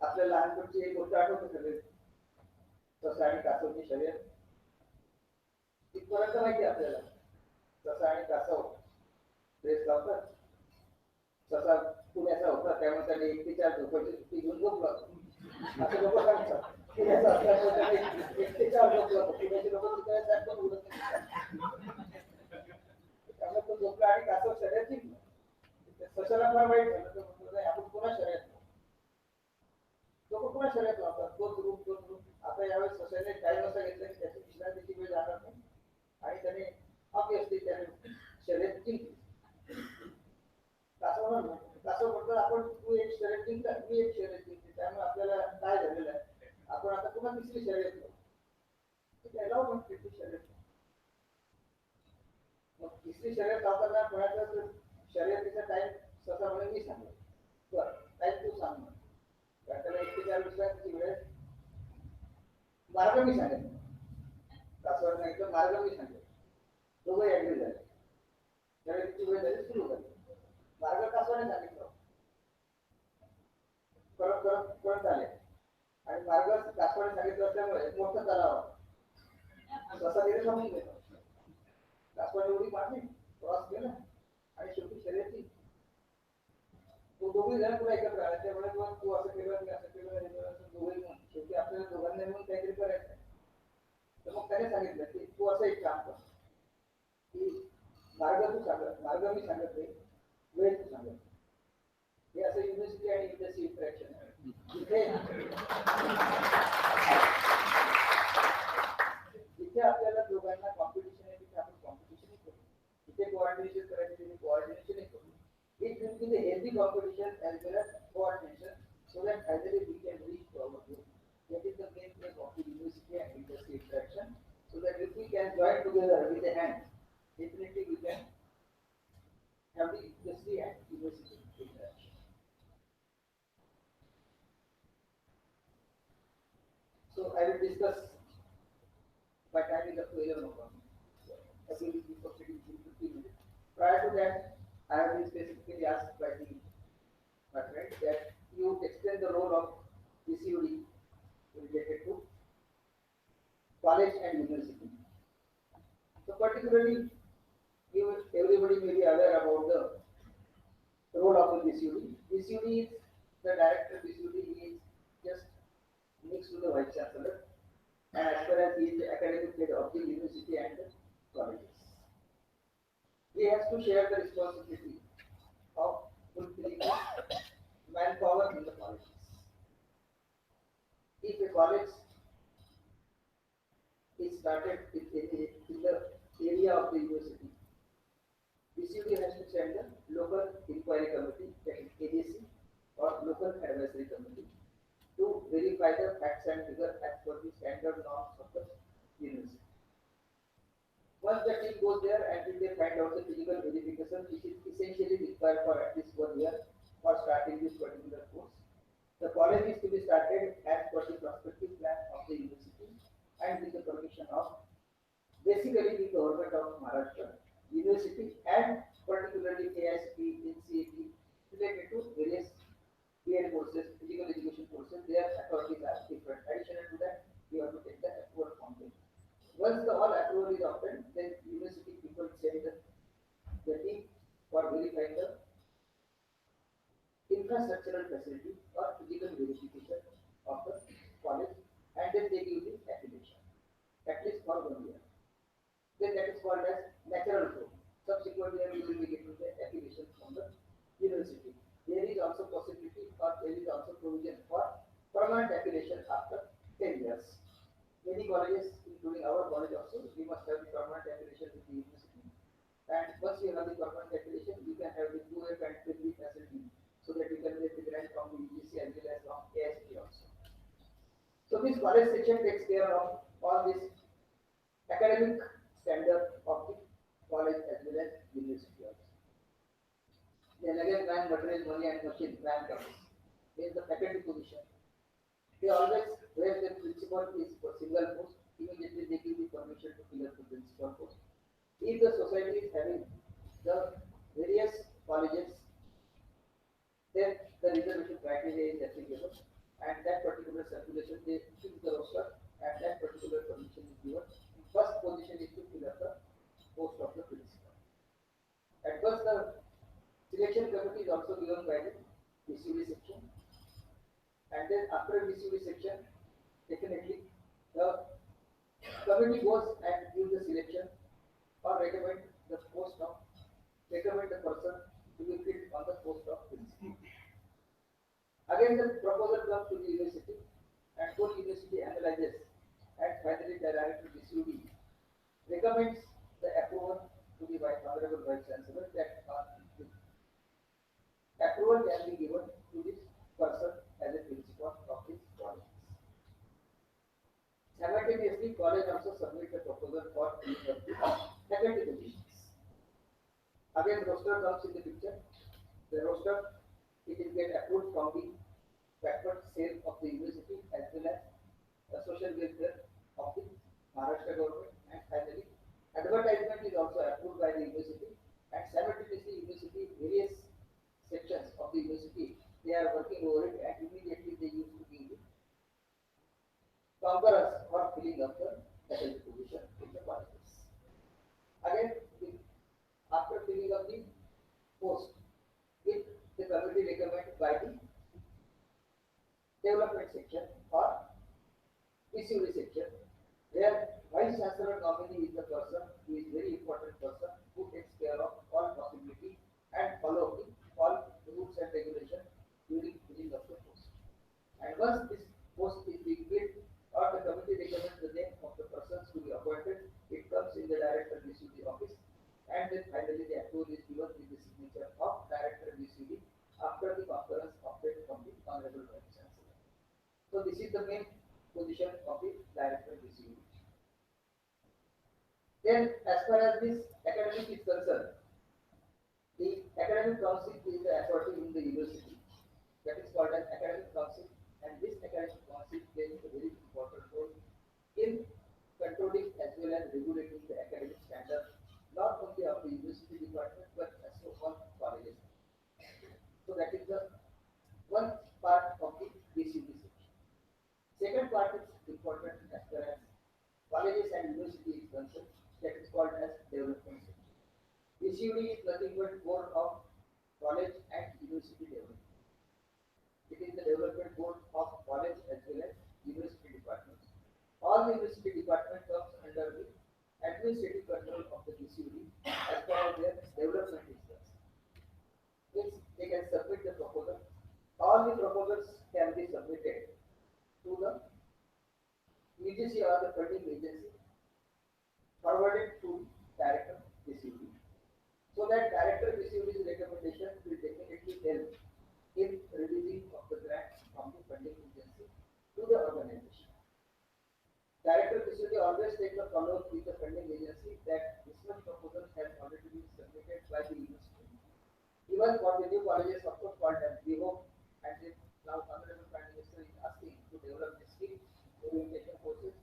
आपल्या लहानपणची एक गोष्ट आठवते सगळे ससा आणि कासवची शर्यत इथपर्यंत माहिती आपल्याला ससा आणि कासव रेस लावतात. ससा पुण्याचा होता त्यामुळे त्याने 1 ते 4 झोपायची सुट्टी घेऊन झोपला असं लोक सांगतात. पुण्याचा असल्यामुळे त्याने 1 ते 4 झोपला पुण्याचे लोक तिकडे जास्त उडत नाही त्यामुळे तो झोपला आणि कासव शर्यत जिंकला. सशाला फार वाईट झालं तर म्हणतो आपण पुन्हा शर्यत लोक पुन्हा शर्यत लावतात तोच रूप. आता यावेळेस सशाने टाइम असा घेतला की त्याची विश्रांतीची वेळ जाणार नाही आणि त्याने ऑब्विसली त्याने शर्यत जिंकली. कासव म्हणतो आपण तू एक शर्यत जिंकला मी एक शर्यत जिंकली त्यामुळे आपल्याला काय झालेलं आहे आपण आता पुन्हा तिसरी शर्यत लावू त्याला म्हणते ती शर्यत. मग तिसरी शर्यत लावताना कोणाचं शर्यतीचा टाइम ससा म्हणे मी सांगेल बरं टाइम तू सांग म्हणून त्याला 1 ते 4 विश्रांतीची वेळ मार्ग मी सांगेल. कासवाने सांगितलं मार्ग मी सांगेल. दोघंही ऍग्री झाले. शर्यतीची वेळ झाली सुरू झाली. मार्ग कासवाने सांगितलं परत आले आणि मार्ग कासवाने सांगितलं असल्यामुळे मोठा तलाव ससा तिथे थांबून गेला. कासवाने उडी मारली क्रॉस केला आणि शेवटी शर्यती तो दोघी जण पुढे एकत्र आला त्यामुळे तू असं केलं मी असं केलं दोघे शेवटी आपल्याला दोघांना मिळून काहीतरी करायचं आहे. तर मग त्याने सांगितलं की तू असं एक काम कर की मार्ग तू सांगत मार्ग मी सांगत नाही वेळ तू सांगत. हे असं युनिव्हर्सिटी आणि इंडस्ट्री इंटरॅक्शन आहे. जिथे आपल्याला दोघांना कॉम्पिटिशन आहे तिथे आपण कॉम्पिटिशन करू. जिथे कोऑर्डिनेशन करायचे तिथे कोऑर्डिनेशन करू. It will be the healthy competition as well as coordination so that finally we can reach to our goal. That is the main aim of the university and industry interaction. So that if we can join together with the hands, definitely we can have the industry and university interaction. So I will discuss. My time is up to 11 o'clock. I will be proceeding in 15 minutes. Prior to that, I have been specifically asked by my friend that you explain the role of DCUD related to college and university. So particularly, everybody may be aware about the role of the DCUD. DCUD is the director. DCUD is just next to the vice chancellor, and as far as he is the academic head of the university and the colleges. He has to share the responsibility of fulfilling manpower in the colleges. If a college is started in the area of the university, DCUD has to send the local inquiry committee, that is ADC, or local advisory committee, to verify the facts and figures as per the standard norms of the university. Once the team goes there until they find out the physical verification, which is essentially required for at least 1 year for starting this particular course. The college is to be started as per the prospective plan of the university and with the permission of basically the government of Maharashtra, university and particularly ASP, NCAT related to various BEd courses, physical education courses. Their authorities are different. Additional to that, you have to take the approval from them. Once the all approval is obtained, then university people send the team for verifying the infrastructural facility or physical verification of the college, and then they give the affiliation, at least for 1 year. Then that is called as natural flow. Subsequently, we will be getting the affiliation from the university. There is also possibility or there is also provision for permanent affiliation after 10 years. Many colleges, including our college also, we must have the permanent affiliation with the university. And once you have the permanent affiliation, you can have the 2-year candidate facility so that you can get the grant from the UGC as well as from ASP also. So this college section takes care of all this academic standard of the college as well as university also. Then again, man, material, money and machine, man comes. There is the faculty position. They always, where the principal is for single post, immediately they give the permission to fill up the principal post. If the society is having the various colleges, then the reservation criteria is applicable, and that particular circulation they choose the roster, and that particular permission is given. First position is to fill up the post of the principal. At first, the selection committee is also given by the VCV section, and then after VCV section, definitely the committee goes and gives the selection or recommend the person to be filled on the post of principal. Again, the proposal comes to the university, and full university analyzes, and finally the director VCD recommends the approval to the Honorable Vice Chancellor that the approval can be given to this person as a principal of his college. Simultaneously, college also submits a proposal for filling of the faculty positions. Again, roster comes in the picture. The roster, it will get approved from the backward sale of the university as well as the social welfare of the Maharashtra government, and finally, advertisement is also approved by the university, and simultaneously university various sections of the university they are working over it, and immediately they used to give the concurrence for filling up the faculty position in the colleges. Again, after filling up the post, if the committee recommended by the development section or PCV section, where Vice Chancellor nominee is the person who is very important person who takes care of all possibility and follow all the rules and regulations during filling of the post. And once this post is being filled or the committee recommends the name of the persons to be appointed, it comes in the director VCD office, and then finally the approval is given with the signature of director VCD after the concurrence obtained from the Honorable Vice Chancellor. So this is the main position of the director VCD. Then, as far as this academic is concerned, the academic council is the authority in the university. That is called as academic council, and this academic council plays a very important role in controlling as well as regulating the academic standards, not only of the university department but also on colleges. So that is the one part of the BCB section. Second part is important as far as colleges and university is concerned. That is called as development section. BCD is nothing but board of college and university development. It is the development board of college as well as university departments. All the university department comes under the administrative control of the BCD as far as their development is concerned. Means they can submit the proposal. All the proposals can be submitted to the UGC or the funding agency, forwarded to director BCD. So that director BCD's recommendation will definitely help in releasing of the grants from the funding agency to the organization. Director BCD always takes a follow-up with the funding agency that this much proposal has already been submitted by the university. Even for the new colleges, of course, called as Vikhe, and now Honorable Prime Minister is asking to develop the skill orientation courses,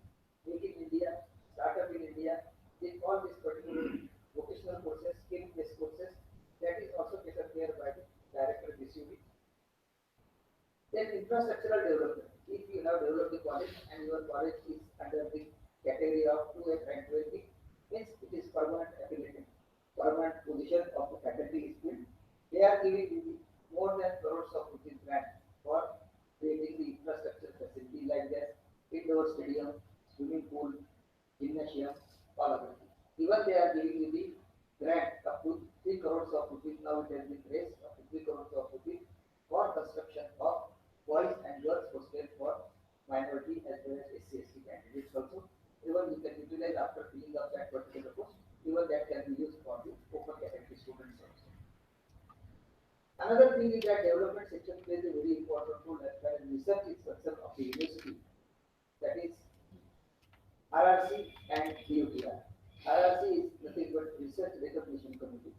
Make in India, Startup in India, with all these particular vocational courses, skill-based courses, that is also taken care by the director BCD. Then infrastructural development. If you have developed the college and your college is under the category of 2F and 12B, means it is permanent affiliation, permanent position of the faculty is filled. They are giving you more than crores of rupees grant for creating the infrastructure facility like that, indoor stadium, swimming pool, gymnasium, all of it. Even they are giving you the grant up to 3 crores of rupees. Now it has been raised up to 3 crores of rupees for construction of boys and girls hostel for minority as well as SC/ST candidates also. Even you can utilize after filling up that particular post. Even that can be used for the open category students also. Another thing is that development section plays a very important role as far as research is concerned of the university. That is RRC and DUTR. RRC is nothing but Research Recognition Committee.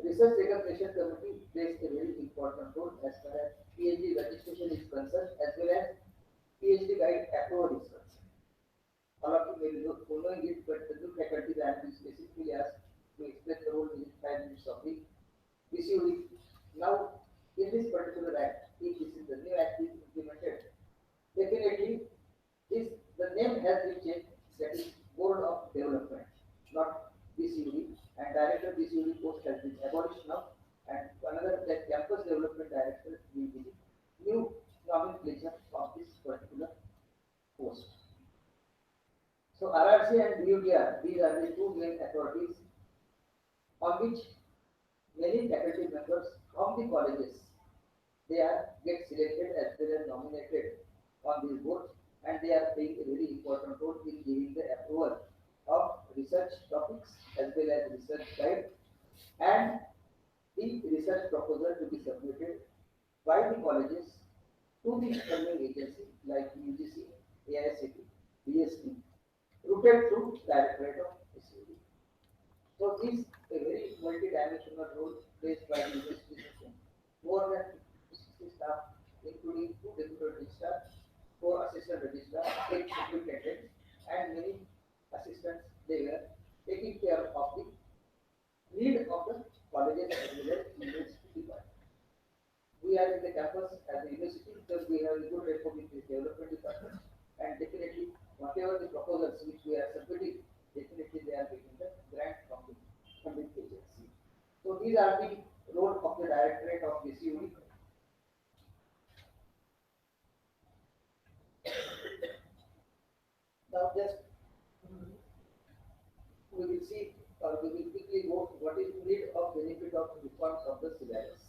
Research Recognition Committee plays a very important role as far as PhD registration is concerned as well as PhD guide approval is concerned. All of you may be following it, but the new faculty that is specifically asked to explain the role within 5 minutes of the BCUD. Now, in this particular act, if this is the new act is implemented, definitely this the name has been changed, that is Board of Development, not BCUD, and Director BCUD post has been abolished now, and another that Campus Development Director will be the new nomenclature of this particular post. So RRC and BUDR, these are the two main authorities on which many faculty members from the colleges they are get selected as well as nominated on these boards, and they are playing a very important role in giving the approval of research topics as well as research guide and the research proposal to be submitted by the colleges to the funding agency like UGC, AICT, DST, routed through Directorate of SUD. So this a very multi-dimensional role played by the university system. More than 60 staff, including two deputy registrars, four assistant registrars, eight superintendents, and many assistants, they were taking care of the need of the colleges as well as university department. We are in the campus as a university because we have a good rapport with the development department, and definitely whatever the proposals which we are submitting, definitely they are getting the grant from the funding agency. So these are the role of the directorate of BCUD. Now just we will see or we will quickly go what is the need of benefit of reforms of the syllabus.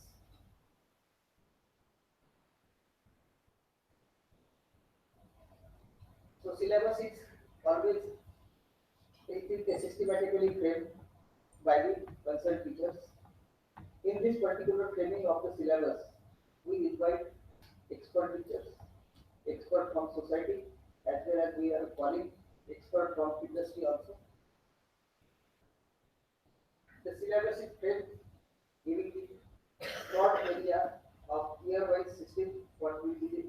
So syllabus is always it is systematically framed by the concerned teachers. In this particular framing of the syllabus, we invite expert teachers, expert from society, as well as we are calling expert from industry also. The syllabus is framed giving the broad area of year-wise system, what will be the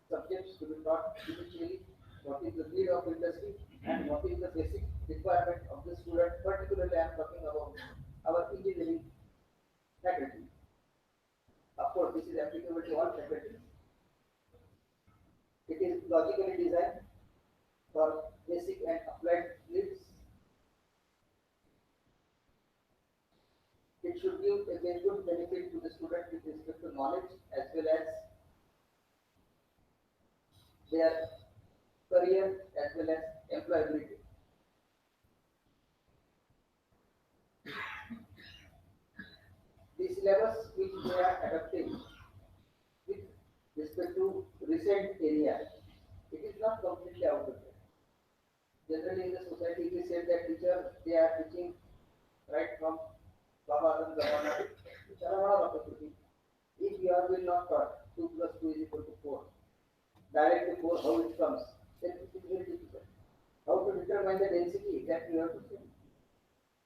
subjects to be taught initially, what is the need of industry, and what is the basic requirement of the student, particularly I am talking about our engineering faculty. Of course, this is applicable to all faculties. It is logically designed for basic and applied needs. It should give a very good benefit to the student with respect to knowledge as well as their career as well as employability. The syllabus which we are adopting with respect to recent area, it is not completely outdated. Generally in the society it is said that teacher they are teaching right from Pravaranagar, which are a lot of opportunity. If you are will not taught 2 plus 2 is equal to 4, directly 4 how it comes, then it is very difficult. How to determine the density that you have to say.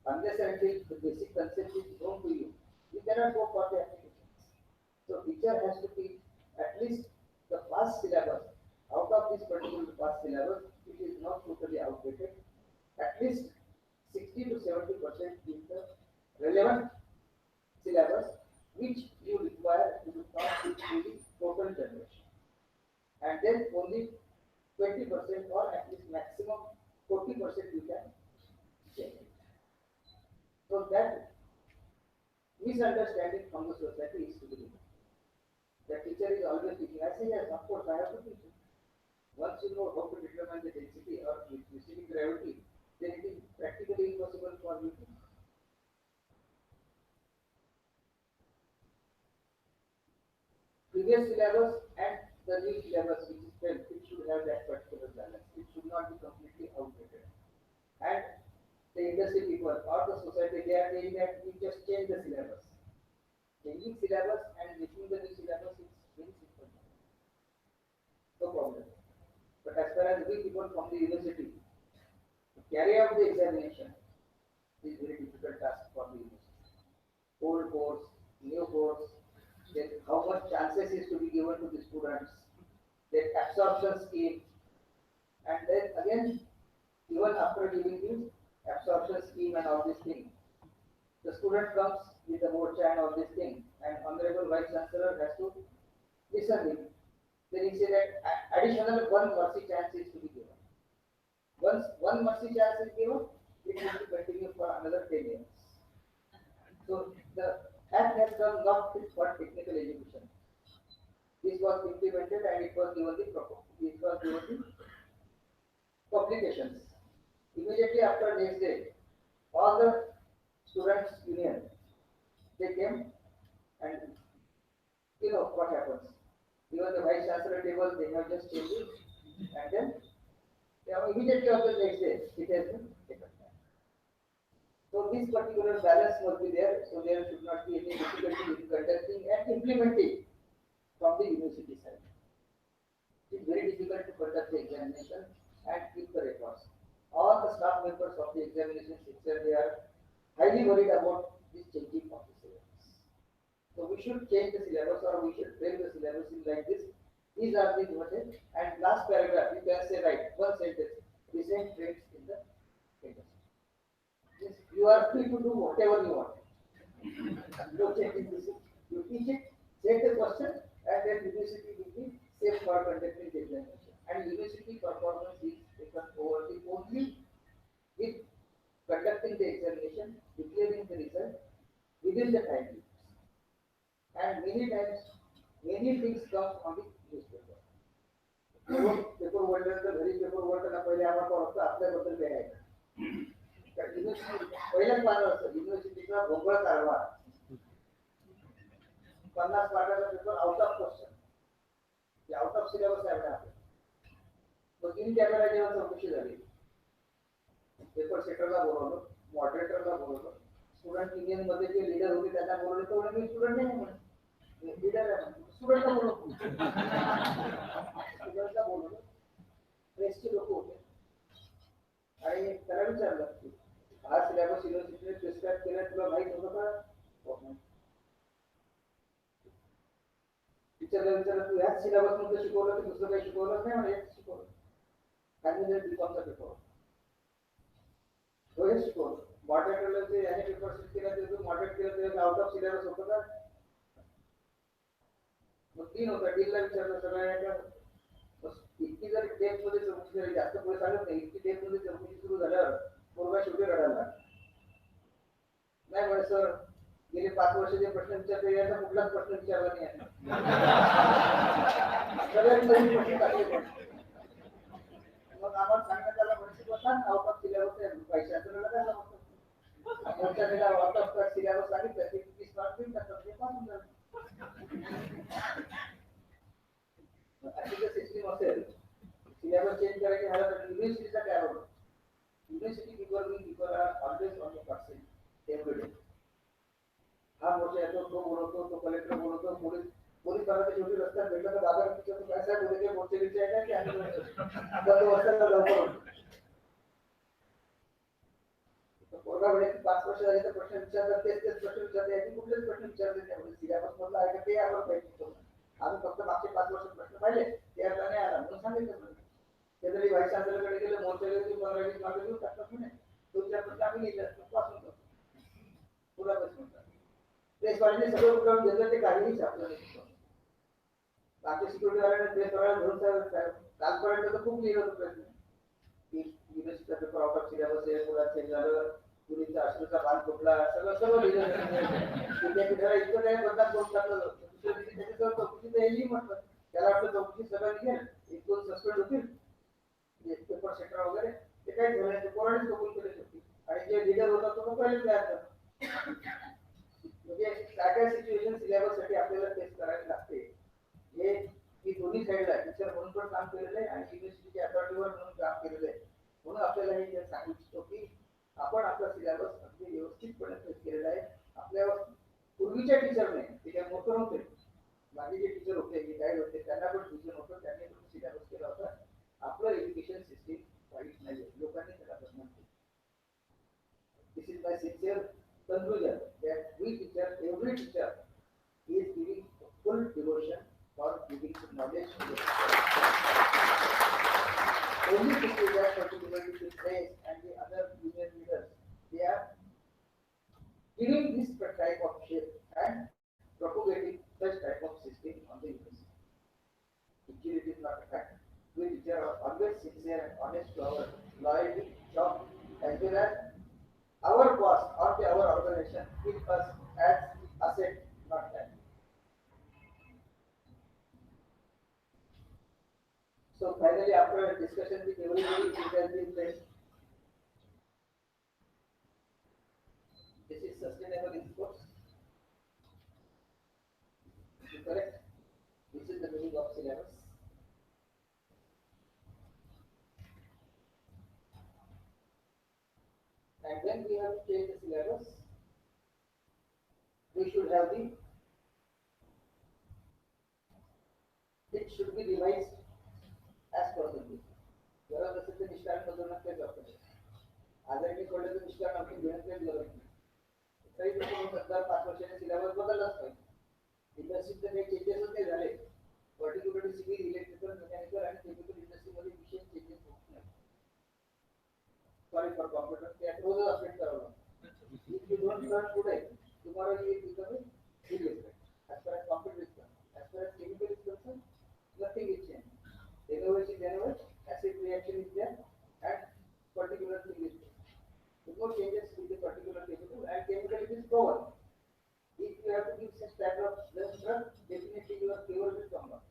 Unless and until the basic concept is known to you, you cannot go for the applications. So teacher has to teach at least the past syllabus. Out of this particular past syllabus, it is not totally outdated. At least 60 to 70% is the relevant syllabus which you require to be taught in the total generation. And then only 20% or at least maximum 40% you can change it. So that misunderstanding from the society is to be removed. The teacher is always teaching. I say yes, of course I have to teach it. Once you know how to determine the density or specific gravity, then it is practically impossible for you to. Previous syllabus and the new syllabus which is built, it should have that particular balance. It should not be completely outdated. And the industry people or the society, they are saying that we just change the syllabus. Changing syllabus and making the new syllabus is very simple. No problem. But as far as we people from the university carry out the examination, it is very difficult task for the university. Old course, new course, then how much chances is to be given to the students, their absorption scheme, and then again, even after giving the absorption scheme and all these things, the student comes with the mocha and all these things, and Honorable Vice Chancellor has to listen him. Then he said that additional one mercy chance is to be given. Once one mercy chance is given, it will be continued for another 10 years. So the act has come not for technical education. This was implemented and it was given the publications. Immediately after next day, all the students union they came, and you know what happens. Even the vice chancellor table they have just changed it, and then immediately after next day it has been taken. So this particular balance must be there, so there should not be any difficulty in conducting and implementing from the university side. It is very difficult to conduct the examination and keep the records. All the staff members of the examination section they are highly worried about this changing of the syllabus. So we should change the syllabus or we should frame the syllabus in like this. These are the important. And last paragraph you can say right one sentence. Recent trends in the industry. Yes, you are free to do whatever you want. No changing this. You teach it, set the question, and then university will be safe for conducting the examination. And university performance is taken over the only with conducting the examination, declaring the result within the time limits. And many times, many things come on the newspaper. Paper वळल्यानंतर घरी paper वळताना पहिले आम्हाला फक्त आपल्याबद्दल लिहायचं. पहिल्याच पानं असतं युनिव्हर्सिटीचा भोंगळ कारभार 50 मार्काचा paper out of question out of syllabus आहे आपल्या. तो 3 कॅमेरा जेव्हा चौकशी झाली पेपर सेटरला बोलवलं, मॉडरेटरला बोलवलं, स्टुडंट युनियन मध्ये जे लीडर होते त्यांना बोलवले तर मी स्टुडंट नाही म्हणून लीडर आहे स्टुडंटला बोलवलं स्टुडंटला बोलवलं प्रेसचे लोक होते आणि त्याला विचारलं हा सिलेबस युनिव्हर्सिटीने प्रिस्क्राईब केला तुला माहित होतं का? टीचरला विचारलं तू ह्याच सिलेबस मध्ये शिकवलं की दुसरं काही शिकवलं नाही म्हणजे हेच शिकवलं. काही बीकॉमचा पेपर तो हेच शिकवलं. मॉडरेटरला जे याने पेपर सेट केला ते मॉडरेट केलं ते आउट ऑफ सिलेबस होतं का? मग 3 होता डीलला विचारलं सगळ्यांना इतकी जर डेप्थ मध्ये चौकशी झाली जास्त पुढे सांगत नाही इतकी डेप्थ मध्ये चौकशी सुरू झाल्यावर पोरगा शेवटी रडायला नाही म्हणे सर गेले 5 वर्ष जे प्रश्न विचारले याचा कुठलाच प्रश्न विचारला नाही सगळ्यात नवीन प्रश्न टाकले. मग आम्हाला सांगण्यात आला म्हणजे आउट ऑफ सिलेबस आहे पैशाचं काय समजतं आउट ऑफ सिलेबस सांगितलं ते 20 मार्क देऊन टाकतात ते पास होऊन जातं. अशी जर सिस्टीम असेल सिलेबस चेंज करायची झालं तर युनिव्हर्सिटीचा काय role? University people are always on the percent every day. हा मोठा येतो तो बोलवतो तो कलेक्टर बोलवतो पोलीस पाहिजे शेवटी रस्त्यात भेटला तर बाजार तो काय साहेब बोलले ते मोठे विषय आहे की आम्ही बंदोबस्ताला लवकर पोरगा वेळेत 5 वर्ष झाले तर प्रश्न विचारतात तेच प्रश्न विचारते याची कुठलेच प्रश्न विचारले नाही सिलेबस मधला आहे का ते आम्हाला पाहिजे. आम्ही फक्त मागचे 5 वर्ष प्रश्न पाहिले ते आता नाही आला म्हणून सांगितलं ते तरी व्हाईस चान्सलरकडे गेले मोर्चाला 15-20 मार्क देऊन टाकतात म्हणे तुमच्या प्रश्न आम्ही लिहिलं पासून करतो पुरा बस म्हणतात. प्रेसवाल्याने सगळं उठवून घेतलं ते काहीही आपल्याला बाकी सिक्युरिटी वाल्याने प्रेस वाल्याला घेऊन कालपर्यंत तर खूप लिहिलं होतं प्रश्न की युनिव्हर्सिटीचा पेपर आउट ऑफ सिलेबस आहे पुरा चेंज झालं मुलींचा अश्रूचा बांध फुटला सगळं लिहिलं विद्यापीठाला इतकं काही बदनाम करून टाकलं दुसऱ्या दिवशी त्याच्याजवळ चौकशी तर हेही म्हटलं त्याला वाटलं चौकशी सगळं निघेल 1-2 सस्पेंड होतील पेपर सेटर वगैरे ते काही झालं नाही ते पोरानेच कबूल केले होती आणि जे लिडर होता तो पहिले तयार झाला. म्हणजे काय काय सिच्युएशन सिलेबस साठी आपल्याला फेस करावी लागते हे ही दोन्ही साईडला टीचर म्हणून पण काम केलेलं आहे आणि युनिव्हर्सिटीच्या अथॉरिटीवर म्हणून काम केलेलं आहे. म्हणून आपल्याला हे सांगू इच्छितो की आपण आपला सिलेबस अगदी व्यवस्थितपणे फेस केलेला आहे. आपल्या पूर्वीच्या टीचरने ते काय मोठं नव्हते माझे जे टीचर होते जे गाईड होते त्यांना पण विजन होतं त्यांनी पण सिलेबस केला होता. आपलं एज्युकेशन सिस्टीम वाईट नाही लोकांनी त्याला बदनाम केलं. This is my sincere conclusion that we teacher, every teacher is giving full devotion for giving knowledge to the only thing is that particularly the press and the other union leaders, they are giving this type of shape and propagating such type of system on the university. Actually, it is not a fact. We teachers are always sincere and honest to our loyalty, job, as well as our boss or our organization keep us as asset, not that. So finally, after a discussion with everybody, it has been said this is sustainable in sports. Correct? This is the meaning of syllabus. And when we have to change the syllabus, we should have it should be revised as per the need. जरा जसं ते निष्कारण बदलण्यात काही जात नाही. आजारी पडलं तर निष्कारण आपण घेण्यात काही गरज नाही. काही दिवसांनी 5 वर्षांनी सिलेबस बदललाच पाहिजे. इंडस्ट्रीत काही चेंजेसच नाही झाले. पर्टिक्युलरली सिव्हिल, इलेक्ट्रिकल, मेकॅनिकल आणि केमिकल इंडस्ट्रीमध्ये विशेष चेंजेस होत नाही. Sorry for computer, that was update करावं लागतं. If you don't learn today, tomorrow you will become illiterate. As far as computer is concerned, as far as chemical is concerned, nothing will change. Innovation is there, acid reaction is there, and particular thing is there. No changes with the particular chemical, and chemical it is proven. If you have to give such type of drug, definitely your fever will come up.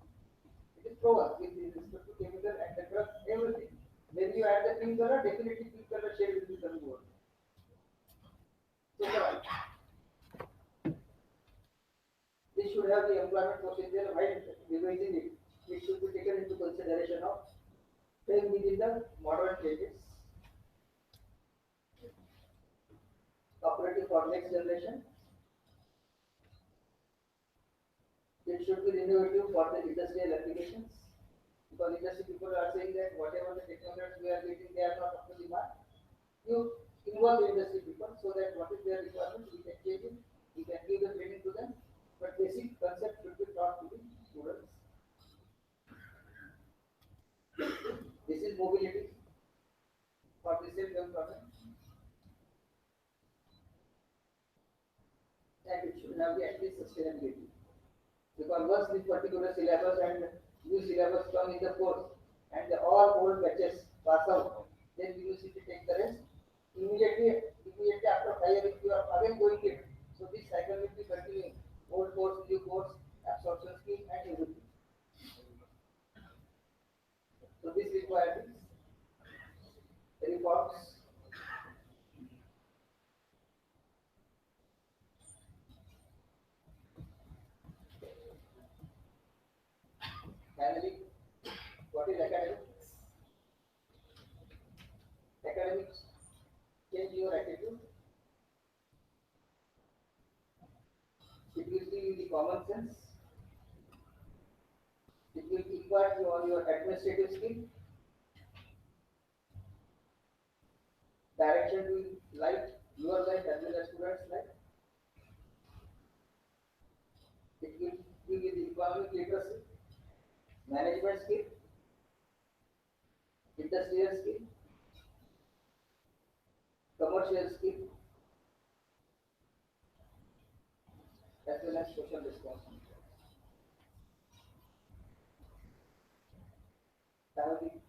It is proven with respect to chemical and the drug, everything. When you add the pink color, definitely pink color shade will become gold. So, this should have the employment procedure while revising it. It should be taken into consideration of staying within the modern changes. Operating for next generation. It should be innovative for the industrial applications. Because industry people are saying that whatever the technologies we are getting, they are not up to the mark. You involve the industry people so that what is their requirement, we can change it, we can give the training to them, but basic concept should be taught to the students. This is mobility for the self-employment. And it should have the at least sustainability. Because once this particular syllabus and new syllabus come in the course and all old batches pass out, then we use it to take the rest. Immediately after 5 years, you are again going it. So this cycle will be continuing. Old course, new course, absorption scheme and everything. So this requires reforms. Finally, what is academics? Academics change your attitude. It will give you the common sense. It will impart you on your administrative skill. Direction to life, your life as well as students' life. It will give you the economic literacy, management skill, industrial skill, commercial skill, as well as social responsibility. That will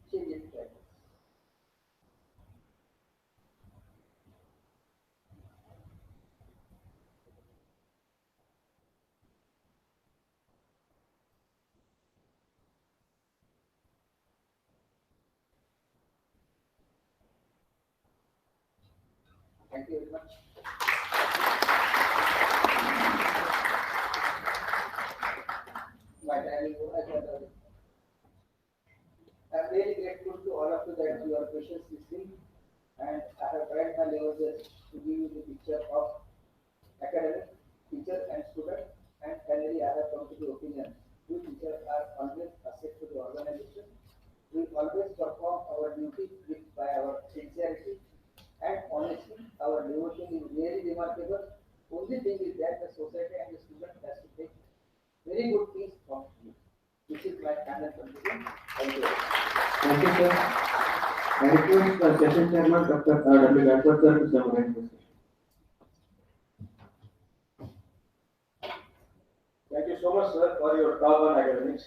change it right. Thank you very much. My time is over. I am really grateful to all of you that you are patiently listening, and I have tried my level best to give you the picture of academic, teacher and student, and finally I have come to the opinion. We teachers are always asset to the organization. We always perform our duty by our sincerity and honesty. Our devotion is really remarkable. Only thing is that the society and the student has to take very good things from you. This is my final conclusion. Thank you. Thank you, sir. I request the session chairman, Dr. Vithalrao, to summarize the session. much, sir, for your talk on academics.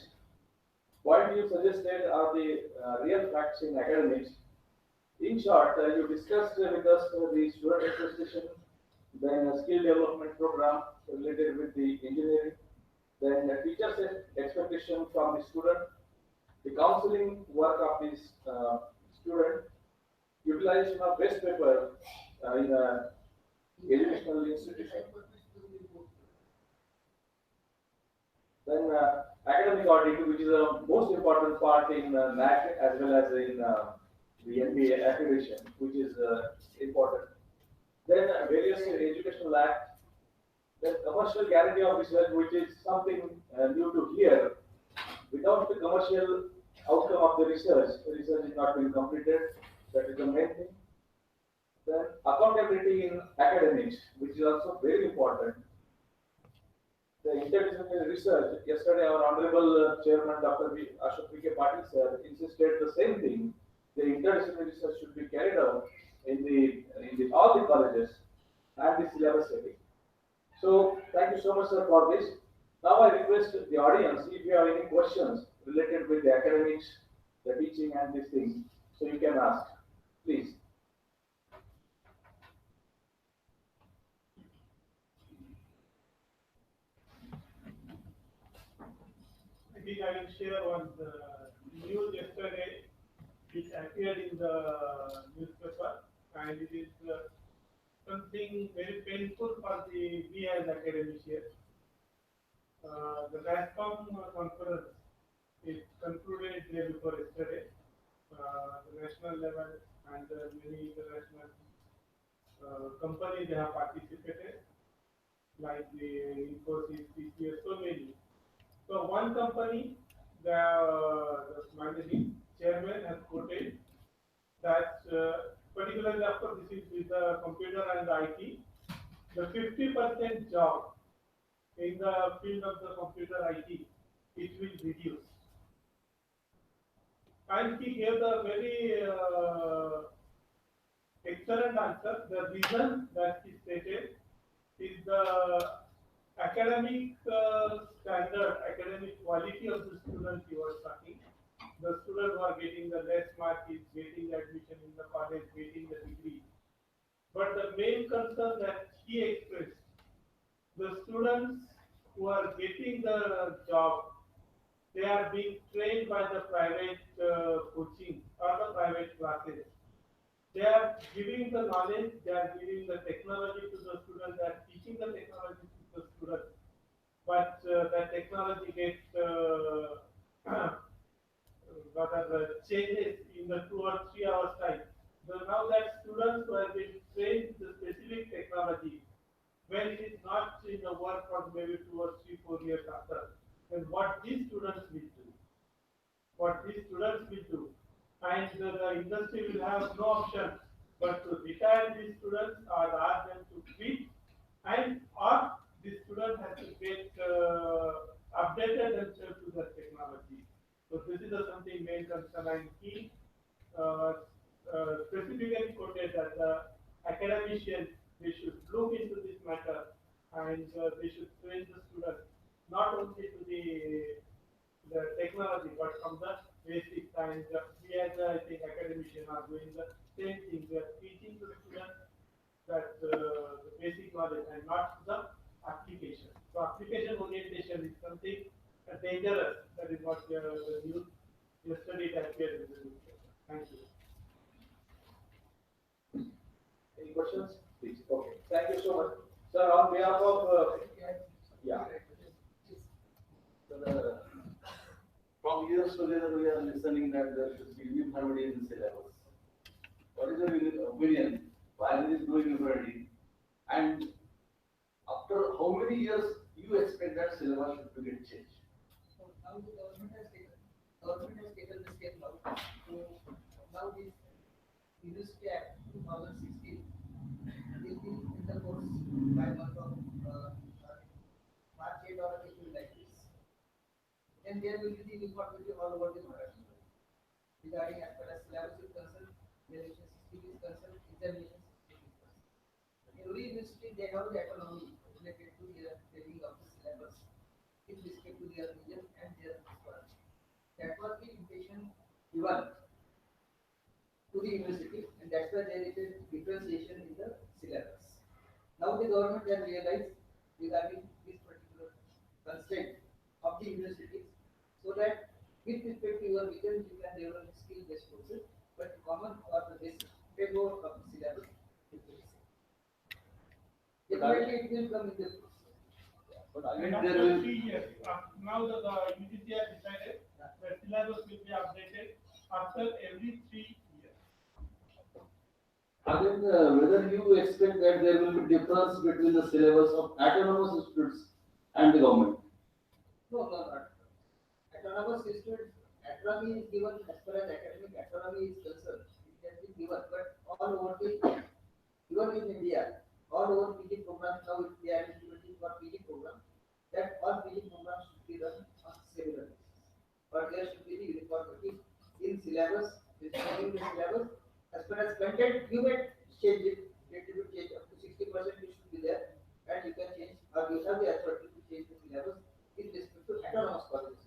What you suggested are the real facts in academics. In short, you discussed with us the student association, then a skill development program related with the engineering, then a teacher's expectation from the student, the counseling work of this student, utilization of best paper in a educational institution, then academic audit, which is the most important part in NAC as well as in the MBA accreditation, which is important. Then various educational acts, then commercial guarantee of research, which is something new to hear. Without the commercial outcome of the research is not being completed. That is the main thing. Then accountability in academics, which is also very important. The interdisciplinary research, yesterday our Honorable Chairman Dr. Vikhe Patil sir insisted the same thing. The interdisciplinary research should be carried out in all the colleges and the syllabus setting. So thank you so much, sir, for this. Now I request the audience if you have any questions related with the academics, the teaching, and these things, so you can ask, please. I think I will share one news yesterday which appeared in the newspaper, and it is something very painful for we as academicians. The NASCOM conference is concluded day before yesterday. The national level and many international companies have participated, like the Infosys, TCS, so many. So one company, the managing chairman has quoted that particularly after this is with the computer and the IT, the 50% job in the field of the computer IT, it will reduce. And he gave the very excellent answer. The reason that he stated is the academic standard, academic quality of the student he was talking. The student who are getting the less mark is getting admission in the college, getting the degree. But the main concern that he expressed, the students who are getting the job, they are being trained by the private coaching or the private classes. They are giving the knowledge, they are giving the technology to the student, they are teaching the technology to the student. But that technology gets changes in the 2 or 3 hours time. So now that students who have been trained the specific technology, when it is not in the work for maybe 2 or 3, 4 years after, then what these students will do? What these students will do? And the industry will have no option but to retire these students or ask them to quit, and or the student has to get updated themselves to the technology. So this is something main concern, and he specifically quoted that the academicians, they should look into this matter, and they should train the students not only to the technology but from the basics. And we as I think academicians are doing the same thing. We are teaching the students that the basic knowledge and not the application. So application orientation is something dangerous. That is what the news yesterday appeared in the newspaper. Thank you. Any questions? Please. Okay. Thank you so much, sir. On behalf of yeah. So from years together, we are listening that there should be uniformity in the syllabus. What is your opinion? Why there is no uniformity? And after how many years you expect that syllabus should get changed? So now the government has taken the step now. So now this University Act 2016 will be in the course by month of March 8 or April like this. Then there will be the uniformity all over the Maharashtra regarding as far as syllabus is concerned, relation system is concerned, examination system is concerned. Every university they have the autonomy related to the training of the syllabus. with respect to their region and their requirements. That was the impression given to the university, and that's why there is a differentiation in the syllabus. Now the government has realized regarding this particular constraint of the universities, so that with respect to your region, you can develop skill-based courses, but common or the basic framework of the syllabus is the same. Definitely, it will come in the course. But And again, after there will 3 years, now the UGC has decided that syllabus will be updated after every 3 years. again, whether you expect that there will be difference between the syllabus of autonomous institutes and the government. No, not. Autonomous institutes, autonomy is given as far as academic autonomy is concerned. It has been given, but all over the, even in India, all over PG programs now they are implementing for PG program, that all PG programs should be run on similar basis. But there should be the uniformity in syllabus, describing the syllabus. As far as content, you may change it, little bit change up to 60% it should be there, and you can change, or you have the authority to change the syllabus with respect to autonomous colleges.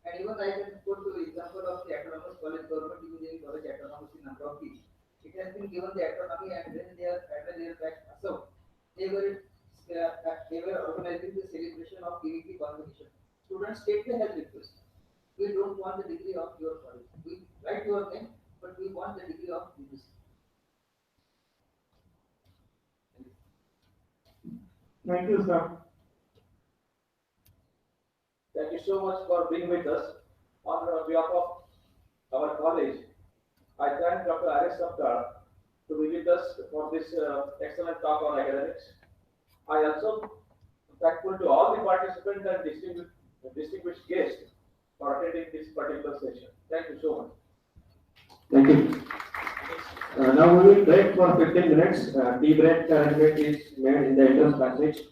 And even I can quote the example of the autonomous college government engineering college autonomous in Amravati. It has been given the autonomy, and when they are after their back Assam, they were organizing the celebration of PVP convocation. Students state the health request. We don't want the degree of your college. We write your name, but we want the degree of university. Thank you, sir. Thank you so much for being with us. On behalf of our college, I thank Dr. Aris Saptar to be with us for this excellent talk on academics. I also thankful to all the participants and distinguished guests for attending this particular session. Thank you so much. Thank you. Now we will break for 15 minutes. Tea break arrangement is made in the entrance passage.